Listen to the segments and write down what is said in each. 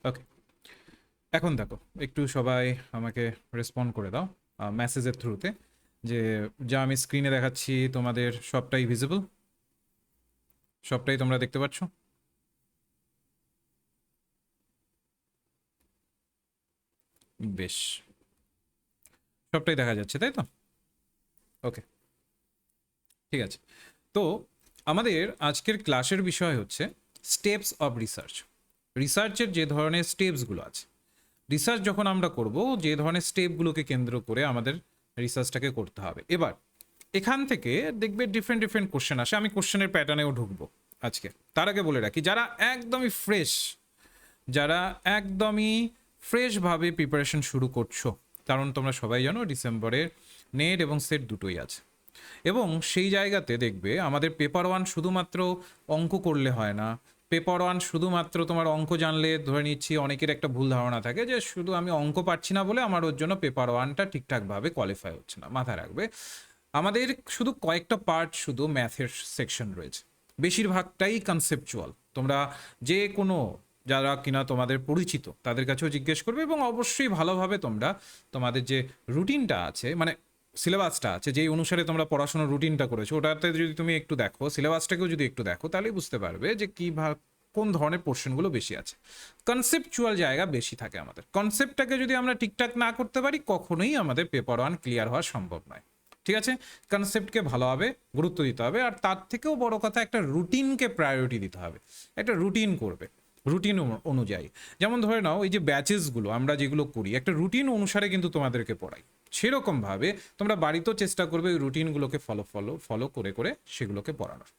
ওকে, এখন দেখো, একটু সবাই আমাকে রেসপন্ড করে দাও মেসেজের থ্রুতে, যে যা আমি স্ক্রিনে দেখাচ্ছি তোমাদের সবটাই ভিজিবল, সবটাই তোমরা দেখতে পাচ্ছ? বেশ, সবটাই দেখা যাচ্ছে তাই তো? ওকে, ঠিক আছে। তো আমাদের আজকের ক্লাসের বিষয় হচ্ছে স্টেপস অফ রিসার্চ। রিসার্চের যে ধরনের স্টেপসগুলো আছে, রিসার্চ যখন আমরা করব, যে ধরনের স্টেপগুলোকে কেন্দ্র করে আমাদের রিসার্চটাকে করতে হবে। এবার এখান থেকে দেখবে ডিফারেন্ট ডিফারেন্ট কোশ্চেন আসে, আমি কোশ্চেনের প্যাটার্নেও ঢুকবো আজকে। তার আগে বলে রাখি, যারা একদমই ফ্রেশ, যারা একদমই ফ্রেশভাবে প্রিপারেশন শুরু করছো, কারণ তোমরা সবাই জানো ডিসেম্বরে নেট এবং সেট দুটোই আছে, এবং সেই জায়গাতে দেখবে আমাদের পেপার ওয়ান শুধুমাত্র অঙ্ক করলে হয় না। পেপার ওয়ান শুধুমাত্র তোমার অঙ্ক জানলে, ধরে নিচ্ছি অনেকের একটা ভুল ধারণা থাকে যে শুধু আমি অঙ্ক পারছি না বলে আমার ওর জন্য পেপার ওয়ানটা ঠিকঠাকভাবে কোয়ালিফাই হচ্ছে না। মাথায় রাখবে, আমাদের শুধু কয়েকটা পার্ট শুধু ম্যাথের সেকশন রয়েছে, বেশিরভাগটাই কনসেপচুয়াল। তোমরা যে কোনো, যারা কিনা তোমাদের পরিচিত তাদের কাছেও জিজ্ঞেস করবে, এবং অবশ্যই ভালোভাবে তোমরা তোমাদের যে রুটিনটা আছে, মানে সিলেবাসটা আছে, যেই অনুসারে তোমরা পড়াশোনার রুটিনটা করেছো, ওটাতে যদি তুমি একটু দেখো, সিলেবাসটাকেও যদি একটু দেখো, তাহলেই বুঝতে পারবে যে কোন ধরনের পোর্শনগুলো বেশি আছে। কনসেপচুয়াল জায়গা বেশি থাকে আমাদের। কনসেপ্টটাকে যদি আমরা ঠিকঠাক না করতে পারি, কখনোই আমাদের পেপার ওয়ান ক্লিয়ার হওয়া সম্ভব নয়। ঠিক আছে, কনসেপ্টকে ভালোভাবে গুরুত্ব দিতে হবে, আর তার থেকেও বড় কথা একটা রুটিনকে প্রায়োরিটি দিতে হবে। একটা রুটিন করবে, রুটিন অনুযায়ী। যেমন ধরে নাও, এই যে ব্যাচেসগুলো আমরা যেগুলো করি, একটা রুটিন অনুসারে কিন্তু তোমাদেরকে পড়াই। সেরকমভাবে তোমরা বাড়িতেও চেষ্টা করবে ওই রুটিনগুলোকে ফলো করে করে সেগুলোকে পড়ানোর।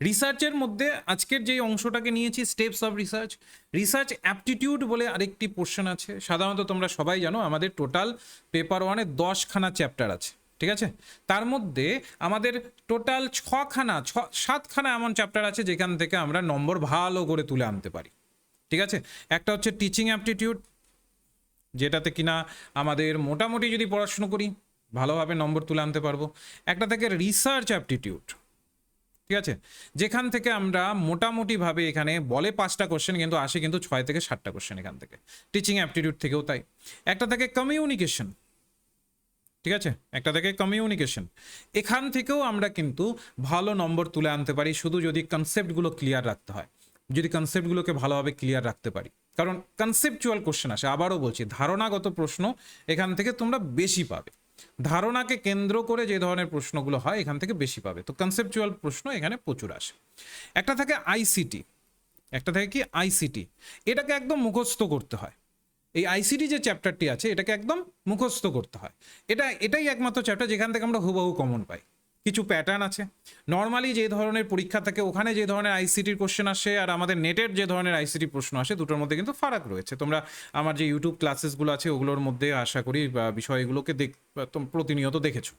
রিসার্চের মধ্যে আজকের যে অংশটাকে নিয়েছি, steps of research. Research aptitude বলে আরেকটি পোর্শন আছে। সাধারণত তোমরা সবাই জানো আমাদের টোটাল পেপার ওয়ানে 10খানা চ্যাপ্টার আছে, ঠিক আছে? তার মধ্যে আমাদের টোটাল 7খানা এমন চ্যাপ্টার আছে যেখান থেকে আমরা নম্বর ভালো করে তুলে আনতে পারি, ঠিক আছে? একটা হচ্ছে টিচিং অ্যাপটিটিউড, যেটাতে কিনা আমাদের মোটামুটি যদি পড়াশুনো করি ভালোভাবে নম্বর তুলে আনতে পারবো। একটা থেকে রিসার্চ অ্যাপটিটিউড, ঠিক আছে, যেখান থেকে আমরা মোটামুটিভাবে, এখানে বলে 5টা কোশ্চেন কিন্তু আসে কিন্তু 6 থেকে 7টা কোশ্চেন এখান থেকে। টিচিং অ্যাপটিটিউড থেকেও তাই। একটা থেকে কমিউনিকেশন, ঠিক আছে, একটা থেকে কমিউনিকেশন, এখান থেকেও আমরা কিন্তু ভালো নম্বর তুলে আনতে পারি, শুধু যদি কনসেপ্টগুলো ক্লিয়ার রাখতে হয়, যদি কনসেপ্টগুলোকে ভালোভাবে ক্লিয়ার রাখতে পারি। কারণ কনসেপচুয়াল কোশ্চেন আসে, আবারও বলছি, ধারণাগত প্রশ্ন এখান থেকে তোমরা বেশি পাবে। ধারণাকে কেন্দ্র করে যে ধরনের প্রশ্নগুলো হয় এখান থেকে বেশি পাবে, তো কনসেপচুয়াল প্রশ্ন এখানে প্রচুর আসে। একটা থাকে আইসিটি, একটা থাকে কি আইসিটি, এটাকে একদম মুখস্থ করতে হয়। এই আইসিটি যে চ্যাপ্টারটি আছে এটাকে একদম মুখস্থ করতে হয়। এটাই একমাত্র চ্যাপ্টার যেখান থেকে আমরা হুবহু কমন পাই। কিছু প্যাটার্ন আছে, নর্মালি যে ধরনের পরীক্ষা থাকে ওখানে যে ধরনের আইসিটির কোশ্চেন আসে, আর আমাদের নেটের যে ধরনের আইসিটি প্রশ্ন আসে, দুটোর মধ্যে কিন্তু ফারাক রয়েছে। তোমরা আমার যে ইউটিউব ক্লাসেসগুলো আছে ওগুলোর মধ্যে আশা করি বিষয়গুলোকে প্রতিনিয়ত দেখেছো।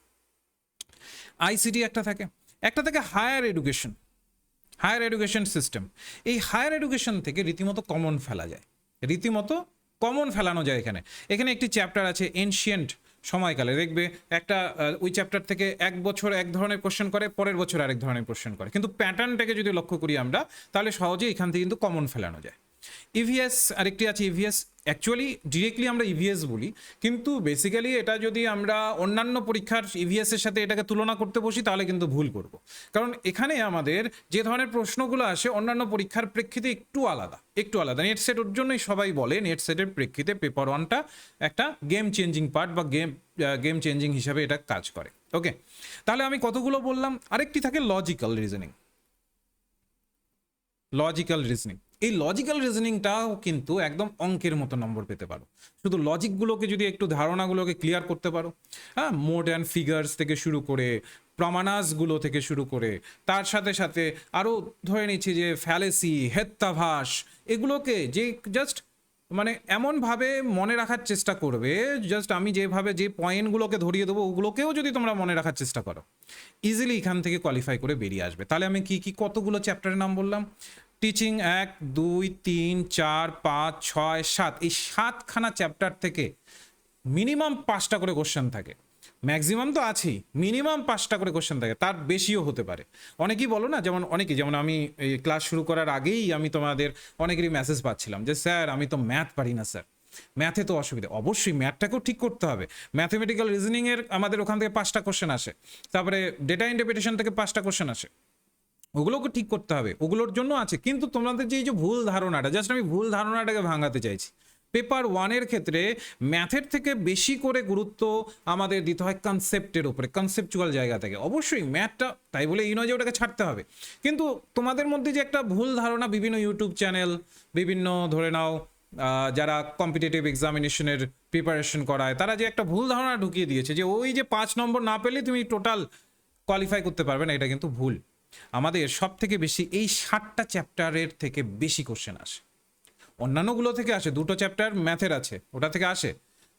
আইসিটি একটা থাকে, একটা থাকে higher education, higher education system. এই হায়ার এডুকেশন থেকে রীতিমতো কমন ফেলা যায়, রীতিমতো কমন ফেলানো যায়। এখানে এখানে একটি চ্যাপ্টার আছে এনশিয়েন্ট সময়কালে, দেখবে একটা ওই চ্যাপ্টার থেকে এক বছর এক ধরনের কোশ্চেন করে, পরের বছর আরেক ধরনের কোশ্চেন করে, কিন্তু প্যাটার্নটাকে যদি লক্ষ্য করি আমরা, তাহলে সহজেই এখান থেকে কিন্তু কমন ফেলানো যায়। ইভিএস আরেকটি আছে, ইভিএস অ্যাকচুয়ালি ডিরেক্টলি আমরা ইভিএস বলি, কিন্তু বেসিক্যালি এটা যদি আমরা অন্যান্য পরীক্ষার ইভিএস এর সাথে এটাকে তুলনা করতে বসি তাহলে কিন্তু ভুল করব। কারণ এখানে আমাদের যে ধরনের প্রশ্নগুলো আসে অন্যান্য পরীক্ষার প্রেক্ষিতে একটু আলাদা, একটু আলাদা। নেট সেট ওর জন্যই সবাই বলে নেট সেটের প্রেক্ষিতে পেপার ওয়ানটা একটা গেম চেঞ্জিং পার্ট বা গেম চেঞ্জিং হিসাবে এটা কাজ করে। ওকে, তাহলে আমি কতগুলো বললাম। আরেকটি থাকে লজিক্যাল রিজনিং, লজিক্যাল রিজনিং। এই লজিক্যাল রিজনিংটাও কিন্তু একদম অঙ্কের মতো নম্বর পেতে পারো, শুধু লজিকগুলোকে যদি একটু ধারণাগুলোকে ক্লিয়ার করতে পারো। হ্যাঁ, মোডার্ন ফিগার্স থেকে শুরু করে, প্রমাণাসগুলো থেকে শুরু করে, তার সাথে সাথে আরও ধরে নিচ্ছি যে ফ্যালেসি, হেত্তাভাস, এগুলোকে যে জাস্ট মানে এমনভাবে মনে রাখার চেষ্টা করবে, জাস্ট আমি যেভাবে যে পয়েন্টগুলোকে ধরিয়ে দেবো ওগুলোকেও যদি তোমরা মনে রাখার চেষ্টা করো, ইজিলি এখান থেকে কোয়ালিফাই করে বেরিয়ে আসবে। তাহলে আমি কি কি কতগুলো চ্যাপ্টারের নাম বললাম? টিচিং 1, 2, 3, 4, 5, 6, 7, এই 7খানা চ্যাপ্টার থেকে মিনিমাম 5টা করে কোশ্চেন থাকে। ম্যাক্সিমাম তো আছেই, মিনিমাম 5টা করে কোশ্চেন থাকে, তার বেশিও হতে পারে। অনেকেই বলো না, যেমন অনেকেই, যেমন আমি এই ক্লাস শুরু করার আগেই আমি তোমাদের অনেকেরই মেসেজ পাচ্ছিলাম যে স্যার আমি তো ম্যাথ পারি না স্যার, ম্যাথে তো অসুবিধা। অবশ্যই ম্যাথটাকেও ঠিক করতে হবে। ম্যাথমেটিক্যাল রিজনিংয়ের আমাদের ওখান থেকে 5টা কোশ্চেন আসে, তারপরে ডেটা ইন্টারপ্রিটেশন থেকে 5টা কোশ্চেন আসে, ওগুলোকে ঠিক করতে হবে, ওগুলোর জন্য আছে। কিন্তু তোমাদের যে এই যে ভুল ধারণাটা, জাস্ট আমি ভুল ধারণাটাকে ভাঙাতে চাইছি। পেপার ওয়ানের ক্ষেত্রে ম্যাথের থেকে বেশি করে গুরুত্ব আমাদের দিতে হয় কনসেপ্টের উপরে, কনসেপচুয়াল জায়গা থেকে। অবশ্যই ম্যাথটা, তাই বলে এই নয় যে ওটাকে ছাড়তে হবে, কিন্তু তোমাদের মধ্যে যে একটা ভুল ধারণা, বিভিন্ন ইউটিউব চ্যানেল, বিভিন্ন ধরে নাও যারা কম্পিটিটিভ এক্সামিনেশনের প্রিপারেশন করায়, তারা যে একটা ভুল ধারণা ঢুকিয়ে দিয়েছে যে ওই যে 5 নম্বর না পেলে তুমি টোটাল কোয়ালিফাই করতে পারবে না, এটা কিন্তু ভুল। আমাদের সব থেকে বেশি এই 60টা চ্যাপ্টারের থেকে বেশি কোশ্চেন আসে। অন্যান্যগুলো থেকে আসে, 2টো চ্যাপ্টার ম্যাথের আছে, ওটা থেকে আসে,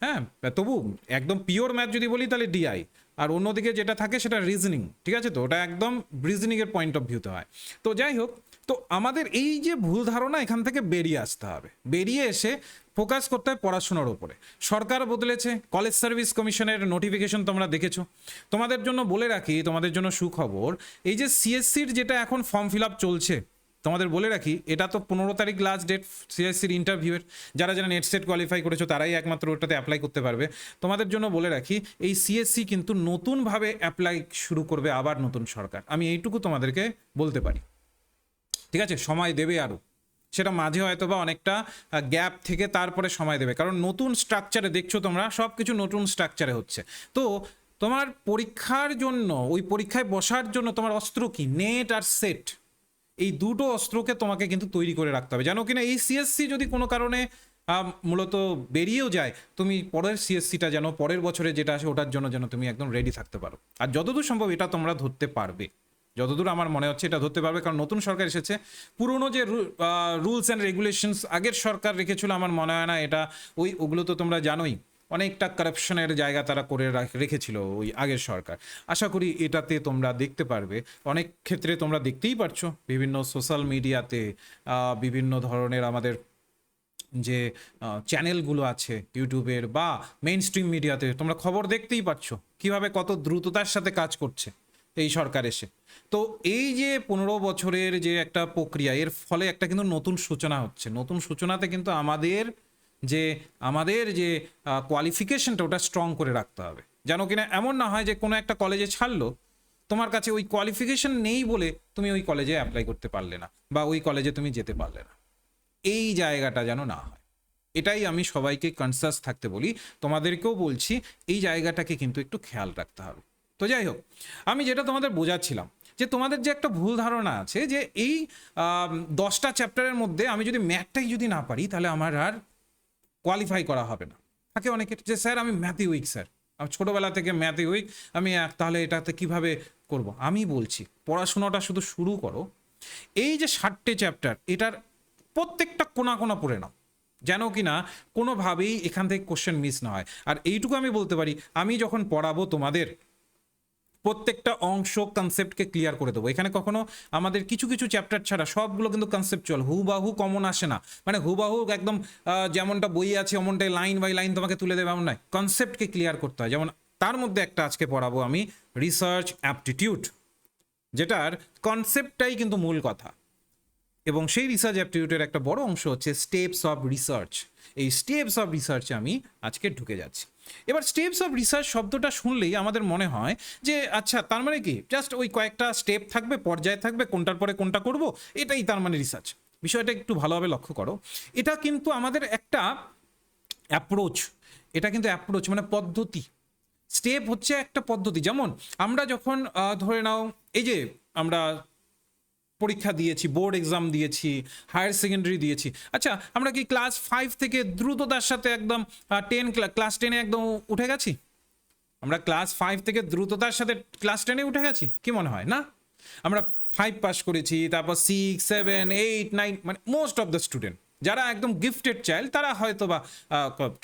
হ্যাঁ, তবু একদম পিওর ম্যাথ যদি বলি তাহলে ডিআই, আর অন্যদিকে যেটা থাকে সেটা রিজনিং, ঠিক আছে? তো ওটা একদম রিজনিংয়ের পয়েন্ট অফ ভিউতে হয়। তো যাই হোক, তো আমাদের এই যে ভুল ধারণা, এখান থেকে বেরিয়ে আসতে হবে, বেরিয়ে এসে ফোকাস করতে হয় পড়াশোনার উপরে। সরকার বদলেছে, কলেজ সার্ভিস কমিশনের নোটিফিকেশন তোমরা দেখেছো। তোমাদের জন্য বলে রাখি, তোমাদের জন্য সুখবর, এই যে সিএসসির যেটা এখন ফর্ম ফিল আপ চলছে, তোমাদের বলে রাখি, এটা তো 15 তারিখ লাস্ট ডেট সিএসসির ইন্টারভিউয়ের। যারা যারা নেট সেট কোয়ালিফাই করেছো তারাই একমাত্র ওটাতে অ্যাপ্লাই করতে পারবে। তোমাদের জন্য বলে রাখি, এই সিএসসি কিন্তু নতুনভাবে অ্যাপ্লাই শুরু করবে আবার নতুন সরকার, আমি এইটুকু তোমাদেরকে বলতে পারি, ঠিক আছে? সময় দেবে আরও, সেটা মাঝে হয়তো বা অনেকটা গ্যাপ থেকে তারপরে সময় দেবে, কারণ নতুন স্ট্রাকচারে দেখছো তোমরা, সব কিছু নতুন স্ট্রাকচারে হচ্ছে। তো তোমার পরীক্ষার জন্য, ওই পরীক্ষায় বসার জন্য তোমার অস্ত্র কি? নেট আর সেট, এই দুটো অস্ত্রকে তোমাকে কিন্তু তৈরি করে রাখতে হবে, জানো কিনা? এই সিএসসি যদি কোনো কারণে মূলত বেরিয়েও যায়, তুমি পরের সিএসসিটা যেন, পরের বছরে যেটা আসে ওটার জন্য যেন তুমি একদম রেডি থাকতে পারো। আর যতদূর সম্ভব এটা তোমরা ধরতে পারবে, যতদূর আমার মনে হচ্ছে এটা ধরতে পারবে, কারণ নতুন সরকার এসেছে। পুরনো যে রুলস অ্যান্ড রেগুলেশনস আগের সরকার রেখেছিল, আমার মনে হয় না এটা, ওগুলো তো তোমরা জানোই, অনেকটা কারাপশনের জায়গা তারা করে রেখেছিল ওই আগের সরকার। আশা করি এটাতে তোমরা দেখতে পারবে। অনেক ক্ষেত্রে তোমরা দেখতেই পারছো বিভিন্ন সোশ্যাল মিডিয়াতে, বিভিন্ন ধরনের আমাদের যে চ্যানেলগুলো আছে ইউটিউবের বা মেইন স্ট্রিম মিডিয়াতে, তোমরা খবর দেখতেই পাচ্ছ কীভাবে কত দ্রুততার সাথে কাজ করছে এই সরকার এসে। তো এই যে 15 বছরের যে একটা প্রক্রিয়া, এর ফলে একটা কিন্তু নতুন সূচনা হচ্ছে। নতুন সূচনাতে কিন্তু আমাদের যে কোয়ালিফিকেশনটা, ওটা স্ট্রং করে রাখতে হবে, জানো কিনা? এমন না হয় যে কোনো একটা কলেজে ছাড়লো, তোমার কাছে ওই কোয়ালিফিকেশন নেই বলে তুমি ওই কলেজে অ্যাপ্লাই করতে পারলে না, বা ওই কলেজে তুমি যেতে পারলে না। এই জায়গাটা যেন না হয়, এটাই আমি সবাইকে কনসাস থাকতে বলি, তোমাদেরকেও বলছি, এই জায়গাটাকে কিন্তু একটু খেয়াল রাখতে হবে। তো যাই হোক, আমি যেটা তোমাদের বোঝাচ্ছিলাম, যে তোমাদের যে একটা ভুল ধারণা আছে যে এই 10টা চ্যাপ্টারের মধ্যে আমি যদি ম্যাথটাই যদি না পারি তাহলে আমার আর কোয়ালিফাই করা হবে না। থাকে অনেকের যে স্যার আমি ম্যাথে উইক, স্যার আমি ছোটোবেলা থেকে ম্যাথে উইক, আমি তাহলে এটাতে কিভাবে করব? আমি বলছি পড়াশোনাটা শুধু শুরু করো, এই যে 60টে চ্যাপ্টার, এটার প্রত্যেকটা কোনা কোনা পড়ে নাও, যেন কিনা কোনোভাবেই এখান থেকে কোশ্চেন মিস না হয়। আর এইটুকু আমি বলতে পারি, আমি যখন পড়াবো তোমাদের প্রত্যেকটা অংশ কনসেপ্টকে ক্লিয়ার করে দেবো। এখানে কখনো আমাদের কিছু কিছু চ্যাপ্টার ছাড়া সবগুলো কিন্তু কনসেপ্টুয়াল, হুবাহু কমন আসে না, মানে হুবাহু একদম যেমনটা বই আছে অমনটাই লাইন বাই লাইন তোমাকে তুলে দেবে এমন নয়, কনসেপ্টকে ক্লিয়ার করতে হয়। যেমন তার মধ্যে একটা আজকে পড়াবো আমি, রিসার্চ অ্যাপটিটিউড, যেটার কনসেপ্টটাই কিন্তু মূল কথা। এবং সেই রিসার্চ অ্যাপটিটিউডের একটা বড় অংশ হচ্ছে স্টেপস অফ রিসার্চ। এই স্টেপস অফ রিসার্চে আমি আজকে ঢুকে যাচ্ছি। এবার স্টেপস অফ রিসার্চ শব্দটা শুনলেই আমাদের মনে হয় যে আচ্ছা, তার মানে কি জাস্ট ওই কয়েকটা স্টেপ থাকবে, পর্যায়ে থাকবে, কোনটার পরে কোনটা করব, এটাই তার মানে রিসার্চ। বিষয়টা একটু ভালোভাবে লক্ষ্য করো, এটা কিন্তু আমাদের একটা অ্যাপ্রোচ, এটা কিন্তু অ্যাপ্রোচ মানে পদ্ধতি। স্টেপ হচ্ছে একটা পদ্ধতি। যেমন আমরা যখন ধরে নাও, এই যে আমরা পরীক্ষা দিয়েছি, বোর্ড এক্সাম দিয়েছি, হায়ার সেকেন্ডারি দিয়েছি, আচ্ছা আমরা কি ক্লাস 5 থেকে দ্রুততার সাথে একদম ক্লাস 10-এ একদম উঠে গেছি? আমরা ক্লাস 5 থেকে দ্রুততার সাথে ক্লাস 10-এ উঠে গেছি? কি মনে হয়? না, আমরা 5 পাস করেছি, তারপর 6, 7, 8, 9, মানে মোস্ট অফ দ্য স্টুডেন্ট যারা একদম গিফটেড চাইল্ড, তারা হয়তো বা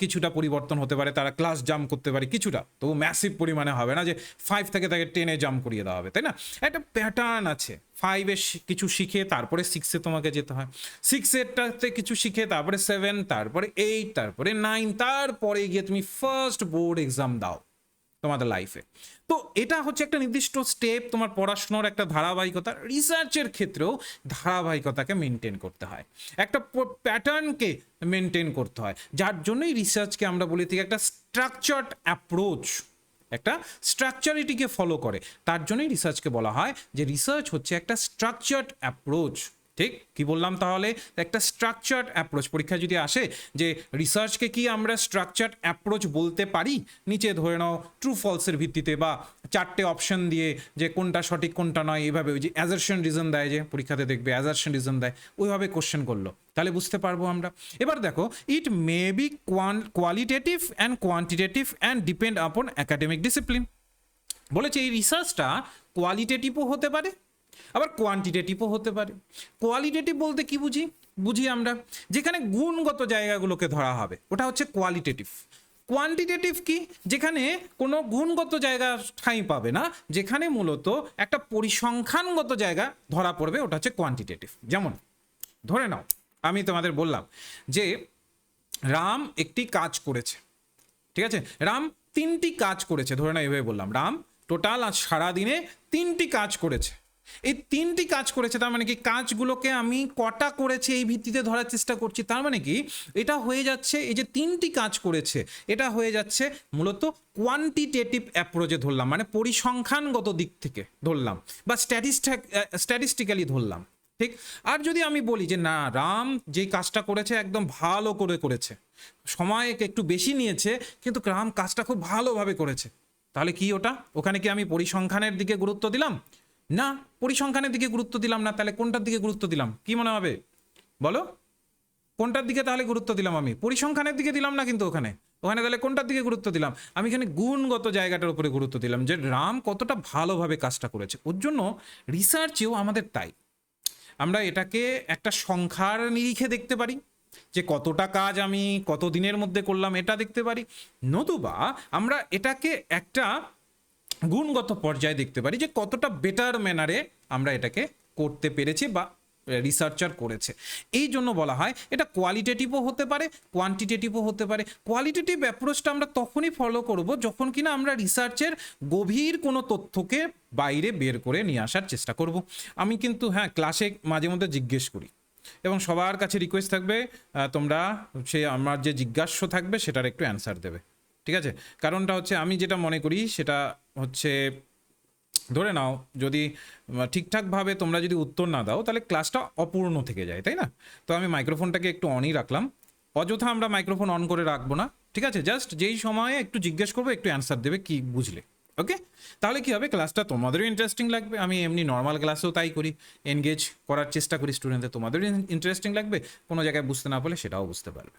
কিছুটা পরিবর্তন হতে পারে, তারা ক্লাস জাম্প করতে পারে কিছুটা, তবু ম্যাসিভ পরিমাণে হবে না যে 5 থেকে তাকে 10-এ জাম্প করিয়ে দেওয়া হবে, তাই না? একটা প্যাটার্ন আছে, 5-এ কিছু শিখে তারপরে 6-এ তোমাকে যেতে হয়, 6-এরটাতে কিছু শিখে তারপরে 7, তারপরে 8, তারপরে 9, তারপরে গিয়ে তুমি ফার্স্ট বোর্ড এক্সাম দাও। তোমাদের লাইফে। তো এটা হচ্ছে একটা নির্দিষ্ট স্টেপ, তোমার পড়াশোনার একটা ধারাবাহিকতা। রিসার্চের ক্ষেত্রেও ধারাবাহিকতাকে মেনটেন করতে হয়, একটা প্যাটার্নকে মেনটেন করতে হয়, যার জন্যই রিসার্চকে আমরা বলি থেকে একটা স্ট্রাকচার্ড অ্যাপ্রোচ, একটা স্ট্রাকচারিটিকে ফলো করে। তার জন্যই রিসার্চকে বলা হয় যে রিসার্চ হচ্ছে একটা স্ট্রাকচার্ড অ্যাপ্রোচ। ঠিক কি বললাম তাহলে? একটা স্ট্রাকচার্ড অ্যাপ্রোচ। পরীক্ষা যদি আসে যে রিসার্চকে কি আমরা স্ট্রাকচার্ড অ্যাপ্রোচ বলতে পারি, নিচে ধরে নাও ট্রু ফলসের ভিত্তিতে বা 4টে অপশন দিয়ে যে কোনটা সঠিক কোনটা নয়, এইভাবে ওই যে অ্যাজারশন রিজন দেয়, যে পরীক্ষাতে দেখবে অ্যাজারশন রিজন দেয়, ওইভাবে কোশ্চেন করলো, তাহলে বুঝতে পারবো আমরা। এবার দেখো, it may be qualitative and quantitative and depend upon academic discipline. বলেছে এই রিসার্চটা কোয়ালিটেটিভও হতে পারে আবার কোয়ান্টিটেটিভও হতে পারে। কোয়ালিটেটিভ বলতে কি বুঝি আমরা যেখানে গুণগত জায়গাগুলোকে ধরা হবে, ওটা হচ্ছে কোয়ালিটেটিভ। কোয়ান্টিটেটিভ কি? যেখানে কোনো গুণগত জায়গা ঠাঁই পাবে না, যেখানে মূলত একটা পরিসংখ্যানগত জায়গা ধরা পড়বে, ওটা হচ্ছে কোয়ান্টিটেটিভ। যেমন ধরে নাও আমি তোমাদের বললাম যে রাম একটি কাজ করেছে, ঠিক আছে, রাম 3টি কাজ করেছে, ধরে নাও এভাবে বললাম, রাম টোটাল আজ সারাদিনে 3টি কাজ করেছে। এই 3টি কাজ করেছে, তার মানে কি কাজগুলোকে আমি কটা করেছে এই ভিত্তিতে ধরার চেষ্টা করছি। তার মানে কি এটা হয়ে যাচ্ছে, এই যে 3টি কাজ করেছে এটা হয়ে যাচ্ছে মূলত কোয়ান্টিটেটিভ অ্যাপ্রোচে ধরলাম, মানে পরিসংখ্যানগত দিক থেকে ধরলাম বা স্ট্যাটিস্টিক্যালি ধরলাম। ঠিক। আর যদি আমি বলি যে না, রাম যেই কাজটা করেছে একদম ভালো করে করেছে, সময় একটু বেশি নিয়েছে কিন্তু রাম কাজটা খুব ভালোভাবে করেছে, তাহলে কি ওটা? ওখানে কি আমি পরিসংখ্যানের দিকে গুরুত্ব দিলাম? না, পরিসংখ্যানের দিকে গুরুত্ব দিলাম না। তাহলে কোনটার দিকে গুরুত্ব দিলাম? কি মনে হবে বলো? কোনটার দিকে তাহলে গুরুত্ব দিলাম? আমি পরিসংখ্যানের দিকে দিলাম না, কিন্তু ওখানে তাহলে কোনটার দিকে গুরুত্ব দিলাম? আমি এখানে গুণগত জায়গাটার উপরে গুরুত্ব দিলাম, যে রাম কতটা ভালোভাবে কাজটা করেছে। ওর জন্য রিসার্চেও আমাদের তাই, আমরা এটাকে একটা সংখ্যার নিরিখে দেখতে পারি, যে কতটা কাজ আমি কত দিনের মধ্যে করলাম এটা দেখতে পারি, নতুবা আমরা এটাকে একটা গুণগত পর্যায়ে দেখতে পারি, যে কতটা বেটার ম্যানারে আমরা এটাকে করতে পেরেছি বা রিসার্চার করেছে। এই জন্য বলা হয় এটা কোয়ালিটেটিভও হতে পারে, কোয়ান্টিটেটিভও হতে পারে। কোয়ালিটেটিভ অ্যাপ্রোচটা আমরা তখনই ফলো করব যখন কিনা আমরা রিসার্চের গভীর কোনো তথ্যকে বাইরে বের করে নিয়ে আসার চেষ্টা করব। আমি কিন্তু হ্যাঁ ক্লাসে মাঝে মধ্যে জিজ্ঞেস করি, এবং সবার কাছে রিকোয়েস্ট থাকবে তোমরা সে আমার যে জিজ্ঞাস্য থাকবে সেটার একটু অ্যান্সার দেবে, ঠিক আছে? কারণটা হচ্ছে আমি যেটা মনে করি সেটা হচ্ছে, ধরে নাও যদি ঠিকঠাকভাবে তোমরা যদি উত্তর না দাও তাহলে ক্লাসটা অপূর্ণ থেকে যায়, তাই না? তো আমি মাইক্রোফোনটাকে একটু অনই রাখলাম, অযথা আমরা মাইক্রোফোন অন করে রাখবো না, ঠিক আছে? জাস্ট যেই সময়ে একটু জিজ্ঞেস করবো একটু অ্যান্সার দেবে কি বুঝলে, ওকে? তাহলে কি হবে, ক্লাসটা তোমাদেরও ইন্টারেস্টিং লাগবে। আমি এমনি নর্মাল ক্লাসেও তাই করি, এনগেজ করার চেষ্টা করি স্টুডেন্টদের, তোমাদেরও ইন্টারেস্টিং লাগবে, কোনো জায়গায় বুঝতে না পারলে সেটাও বুঝতে পারবে,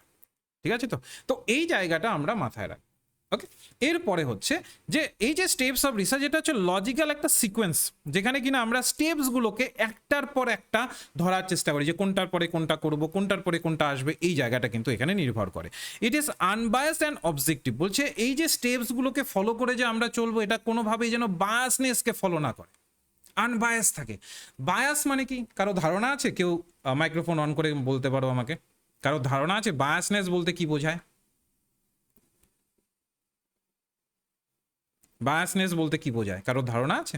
ঠিক আছে? তো এই জায়গাটা আমরা মাথায় রাখি, ওকে? এরপরে হচ্ছে যে এই যে স্টেপস অফ রিসার্চ, এটা হচ্ছে লজিক্যাল একটা সিকোয়েন্স, যেখানে কিনা আমরা স্টেপসগুলোকে একটার পর একটা ধরার চেষ্টা করি, যে কোনটার পরে কোনটা করব, কোনটার পরে কোনটা আসবে, এই জায়গাটা কিন্তু এখানে নির্ভর করে। It is unbiased and objective. বলছে এই যে স্টেপসগুলোকে ফলো করে যে আমরা চলবো, এটা কোনোভাবেই যেন বায়াসনেসকে ফলো না করে, আনবায়াস থাকে। বায়াস মানে কি কারো ধারণা আছে? কেউ মাইক্রোফোন অন করে বলতে পারো আমাকে, কারো ধারণা আছে বায়াসনেস বলতে কি বোঝায়? বায়াসনেস বলতে কি বোঝায়, কারো ধারণা আছে?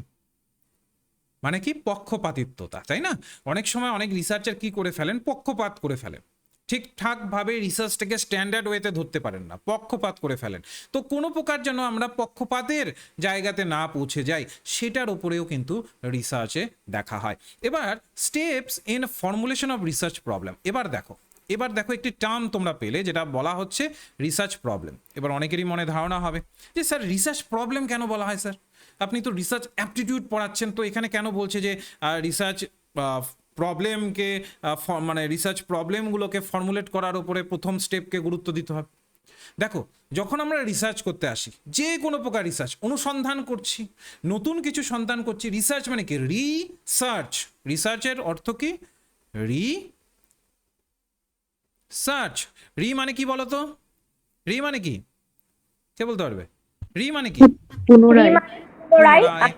মানে কি পক্ষপাতিত্বতা, তাই না? অনেক সময় অনেক রিসার্চার কি করে ফেলেন, পক্ষপাত করে ফেলেন, ঠিকঠাকভাবে রিসার্চটাকে স্ট্যান্ডার্ড ওয়েতে ধরতে পারেন না, পক্ষপাত করে ফেলেন। তো কোনো প্রকার যেন আমরা পক্ষপাতের জায়গাতে না পৌঁছে যাই, সেটার উপরেও কিন্তু রিসার্চে দেখা হয়। এবার steps in formulation of research problem. এবার দেখো একটি টার্ম তোমরা পেলে, যেটা বলা হচ্ছে রিসার্চ প্রবলেম। এবার অনেকেরই মনে ধারণা হবে যে স্যার রিসার্চ প্রবলেম কেন বলা হয় স্যার? আপনি তো রিসার্চ অ্যাপটিটিউড পড়াচ্ছেন, তো এখানে কেন বলছে যে রিসার্চ প্রবলেমকে মানে রিসার্চ প্রবলেমগুলোকে ফর্মুলেট করার উপরে প্রথম স্টেপকে গুরুত্ব দিতে হবে? দেখো, যখন আমরা রিসার্চ করতে আসি, যে কোনো প্রকার রিসার্চ অনুসন্ধান করছি, নতুন কিছু সন্ধান করছি, রিসার্চ মানে কি? রিসার্চ। রিসার্চের অর্থ কি? সার্চ। রি মানে কি বলতো? রি মানে কি? কে বলতে পারবে? রি মানে কি? পুনরায়। পুনরায় পুনরায়।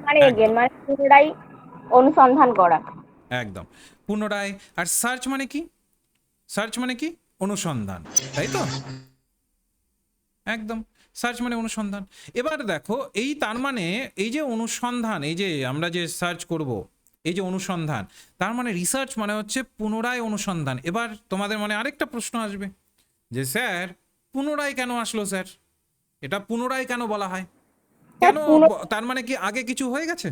মানে এগেন, একদম মানে পুনরায় অনুসন্ধান করা। একদম পুনরায়। আর সার্চ মানে কি? সার্চ মানে কি? অনুসন্ধান, তাই তো? একদম। সার্চ মানে অনুসন্ধান। এবার দেখো এই তার মানে এই যে অনুসন্ধান, এই যে আমরা যে সার্চ করব, এই যে অনুসন্ধান, তার মানে রিসার্চ মানে হচ্ছে পুনরায় অনুসন্ধান। এবার তোমাদের মানে আরেকটা প্রশ্ন আসবে যে স্যার পুনরায় কেন আসলো স্যার, এটা পুনরায় কেন বলা হয়, স্যার কেন তার মানে কি আগে কিছু হয়ে গেছে,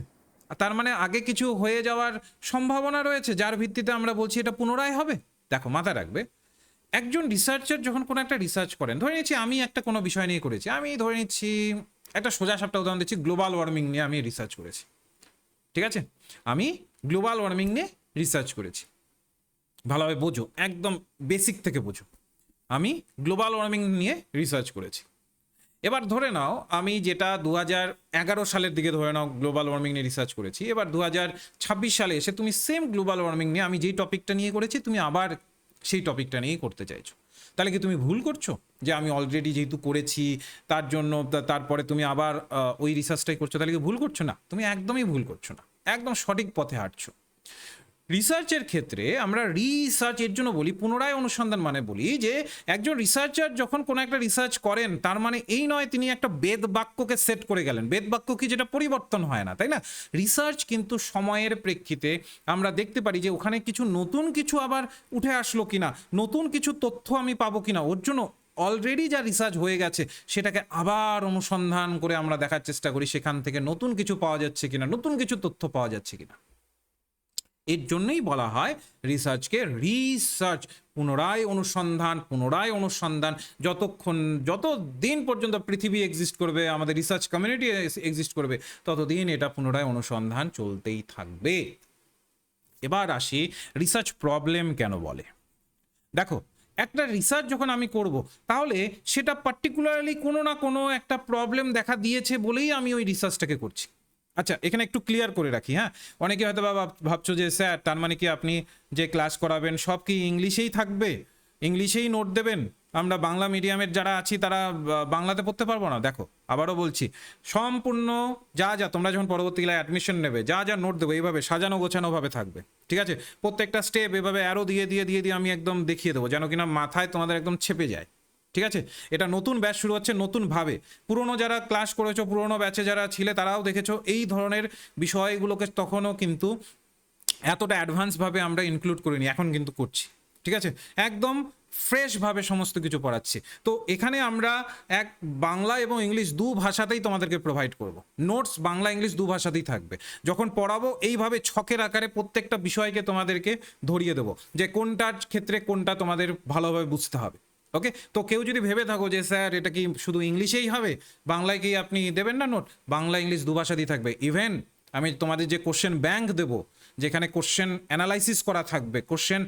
তার মানে আগে কিছু হয়ে যাওয়ার সম্ভাবনা রয়েছে যার ভিত্তিতে আমরা বলছি এটা পুনরায় হবে। দেখো মাথায় রাখবে, একজন রিসার্চার যখন কোনো একটা রিসার্চ করেন, ধরে নিচ্ছি আমি একটা কোনো বিষয় নিয়ে করেছি, আমি ধরে নিচ্ছি একটা সোজা সাপটা উদাহরণ দিচ্ছি, গ্লোবাল ওয়ার্মিং নিয়ে আমি রিসার্চ করেছি, ঠিক আছে, আমি গ্লোবাল ওয়ার্মিং নিয়ে রিসার্চ করেছি, ভালোভাবে বোঝো, একদম বেসিক থেকে বোঝো, আমি গ্লোবাল ওয়ার্মিং নিয়ে রিসার্চ করেছি। এবার ধরে নাও আমি যেটা 2011 সালের দিকে ধরে নাও গ্লোবাল ওয়ার্মিং নিয়ে রিসার্চ করেছি, এবার 2026 সালে এসে তুমি সেম গ্লোবাল ওয়ার্মিং নিয়ে আমি যেই টপিকটা নিয়ে করেছি তুমি আবার সেই টপিকটা নিয়েই করতে চাইছো, তাহলে কি তুমি ভুল করছো? যে আমি অলরেডি যেহেতু করেছি তার জন্য তারপরে তুমি আবার ওই রিসার্চটাই করছো, তাহলে কি ভুল করছো? না, তুমি একদমই ভুল করছো না, একদম সঠিক পথে হাঁটছো। রিসার্চের ক্ষেত্রে আমরা রিসার্চ এর জন্য বলি পুনরায় অনুসন্ধান, মানে বলি যে একজন রিসার্চার যখন কোনো একটা রিসার্চ করেন তার মানে এই নয় তিনি একটা বেদ বাক্যকে সেট করে গেলেন, বেদ বাক্য কি যেটা পরিবর্তন হয় না, তাই না? রিসার্চ কিন্তু সময়ের প্রেক্ষিতে আমরা দেখতে পারি যে ওখানে কিছু নতুন কিছু আবার উঠে আসলো কিনা, নতুন কিছু তথ্য আমি পাবো কিনা, ওর জন্য অলরেডি যা রিসার্চ হয়ে গেছে সেটাকে আবার অনুসন্ধান করে আমরা দেখার চেষ্টা করি সেখান থেকে নতুন কিছু পাওয়া যাচ্ছে কিনা, নতুন কিছু তথ্য পাওয়া যাচ্ছে কিনা। এর জন্যই বলা হয় রিসার্চকে রিসার্চ, পুনরায় অনুসন্ধান, পুনরায় অনুসন্ধান। যত দিন পর্যন্ত পৃথিবী এক্সিস্ট করবে, আমাদের রিসার্চ কমিউনিটি এক্সিস্ট করবে, ততদিন এটা পুনরায় অনুসন্ধান চলতেই থাকবে। এবার আসি রিসার্চ প্রবলেম কেন বলে। দেখো একটা রিসার্চ যখন আমি করব তাহলে সেটা পার্টিকুলারলি কোনো না কোনো একটা প্রবলেম দেখা দিয়েছে বলেই আমি ওই রিসার্চটাকে করছি। আচ্ছা এখানে একটু ক্লিয়ার করে রাখি, হ্যাঁ, অনেকে হয়তো ভাবছো যে স্যার তার মানে কি আপনি যে ক্লাস করাবেন সব কি ইংলিশেই থাকবে, ইংলিশেই নোট দেবেন, আমরা বাংলা মিডিয়ামের যারা আছি তারা বাংলাতে পড়তে পারবো না? দেখো আবারও বলছি, সম্পূর্ণ যা যা তোমরা যখন পরবর্তীকালে অ্যাডমিশন নেবে যা যা নোট দেবো এইভাবে সাজানো গোছানোভাবে থাকবে, ঠিক আছে? প্রত্যেকটা স্টেপ এভাবে অ্যারো দিয়ে দিয়ে দিয়ে দিয়ে আমি একদম দেখিয়ে দেবো যেন কিনা মাথায় তোমাদের একদম ছেপে যায়, ঠিক আছে? এটা নতুন ব্যাচ শুরু হচ্ছে নতুনভাবে, পুরনো যারা ক্লাস করেছো, পুরনো ব্যাচে যারা ছিলে তারাও দেখেছো এই ধরনের বিষয়গুলোকে তখনও কিন্তু এতটা অ্যাডভান্সভাবে আমরা ইনক্লুড করিনি, এখন কিন্তু করছি, ঠিক আছে? একদম ফ্রেশভাবে সমস্ত কিছু পড়াচ্ছি। তো এখানে আমরা এক বাংলা এবং ইংলিশ দু ভাষাতেই তোমাদেরকে প্রোভাইড করব, নোটস বাংলা ইংলিশ দু ভাষাতেই থাকবে। যখন পড়াবো এইভাবে ছকের আকারে প্রত্যেকটা বিষয়কে তোমাদেরকে ধরিয়ে দেবো যে কোনটার ক্ষেত্রে কোনটা তোমাদের ভালোভাবে বুঝতে হবে। ওকে, তো কেউ যদি ভেবে থাকো যে স্যার এটা কি শুধু ইংলিশেই হবে, বাংলায় কি আপনি দেবেন না নোট, বাংলা ইংলিশ দু ভাষাতেই থাকবে। ইভেন আমি তোমাদের যে কোশ্চেন ব্যাংক দেবো, যেখানে কোশ্চেন অ্যানালাইসিস করা থাকবে, কোশ্চেন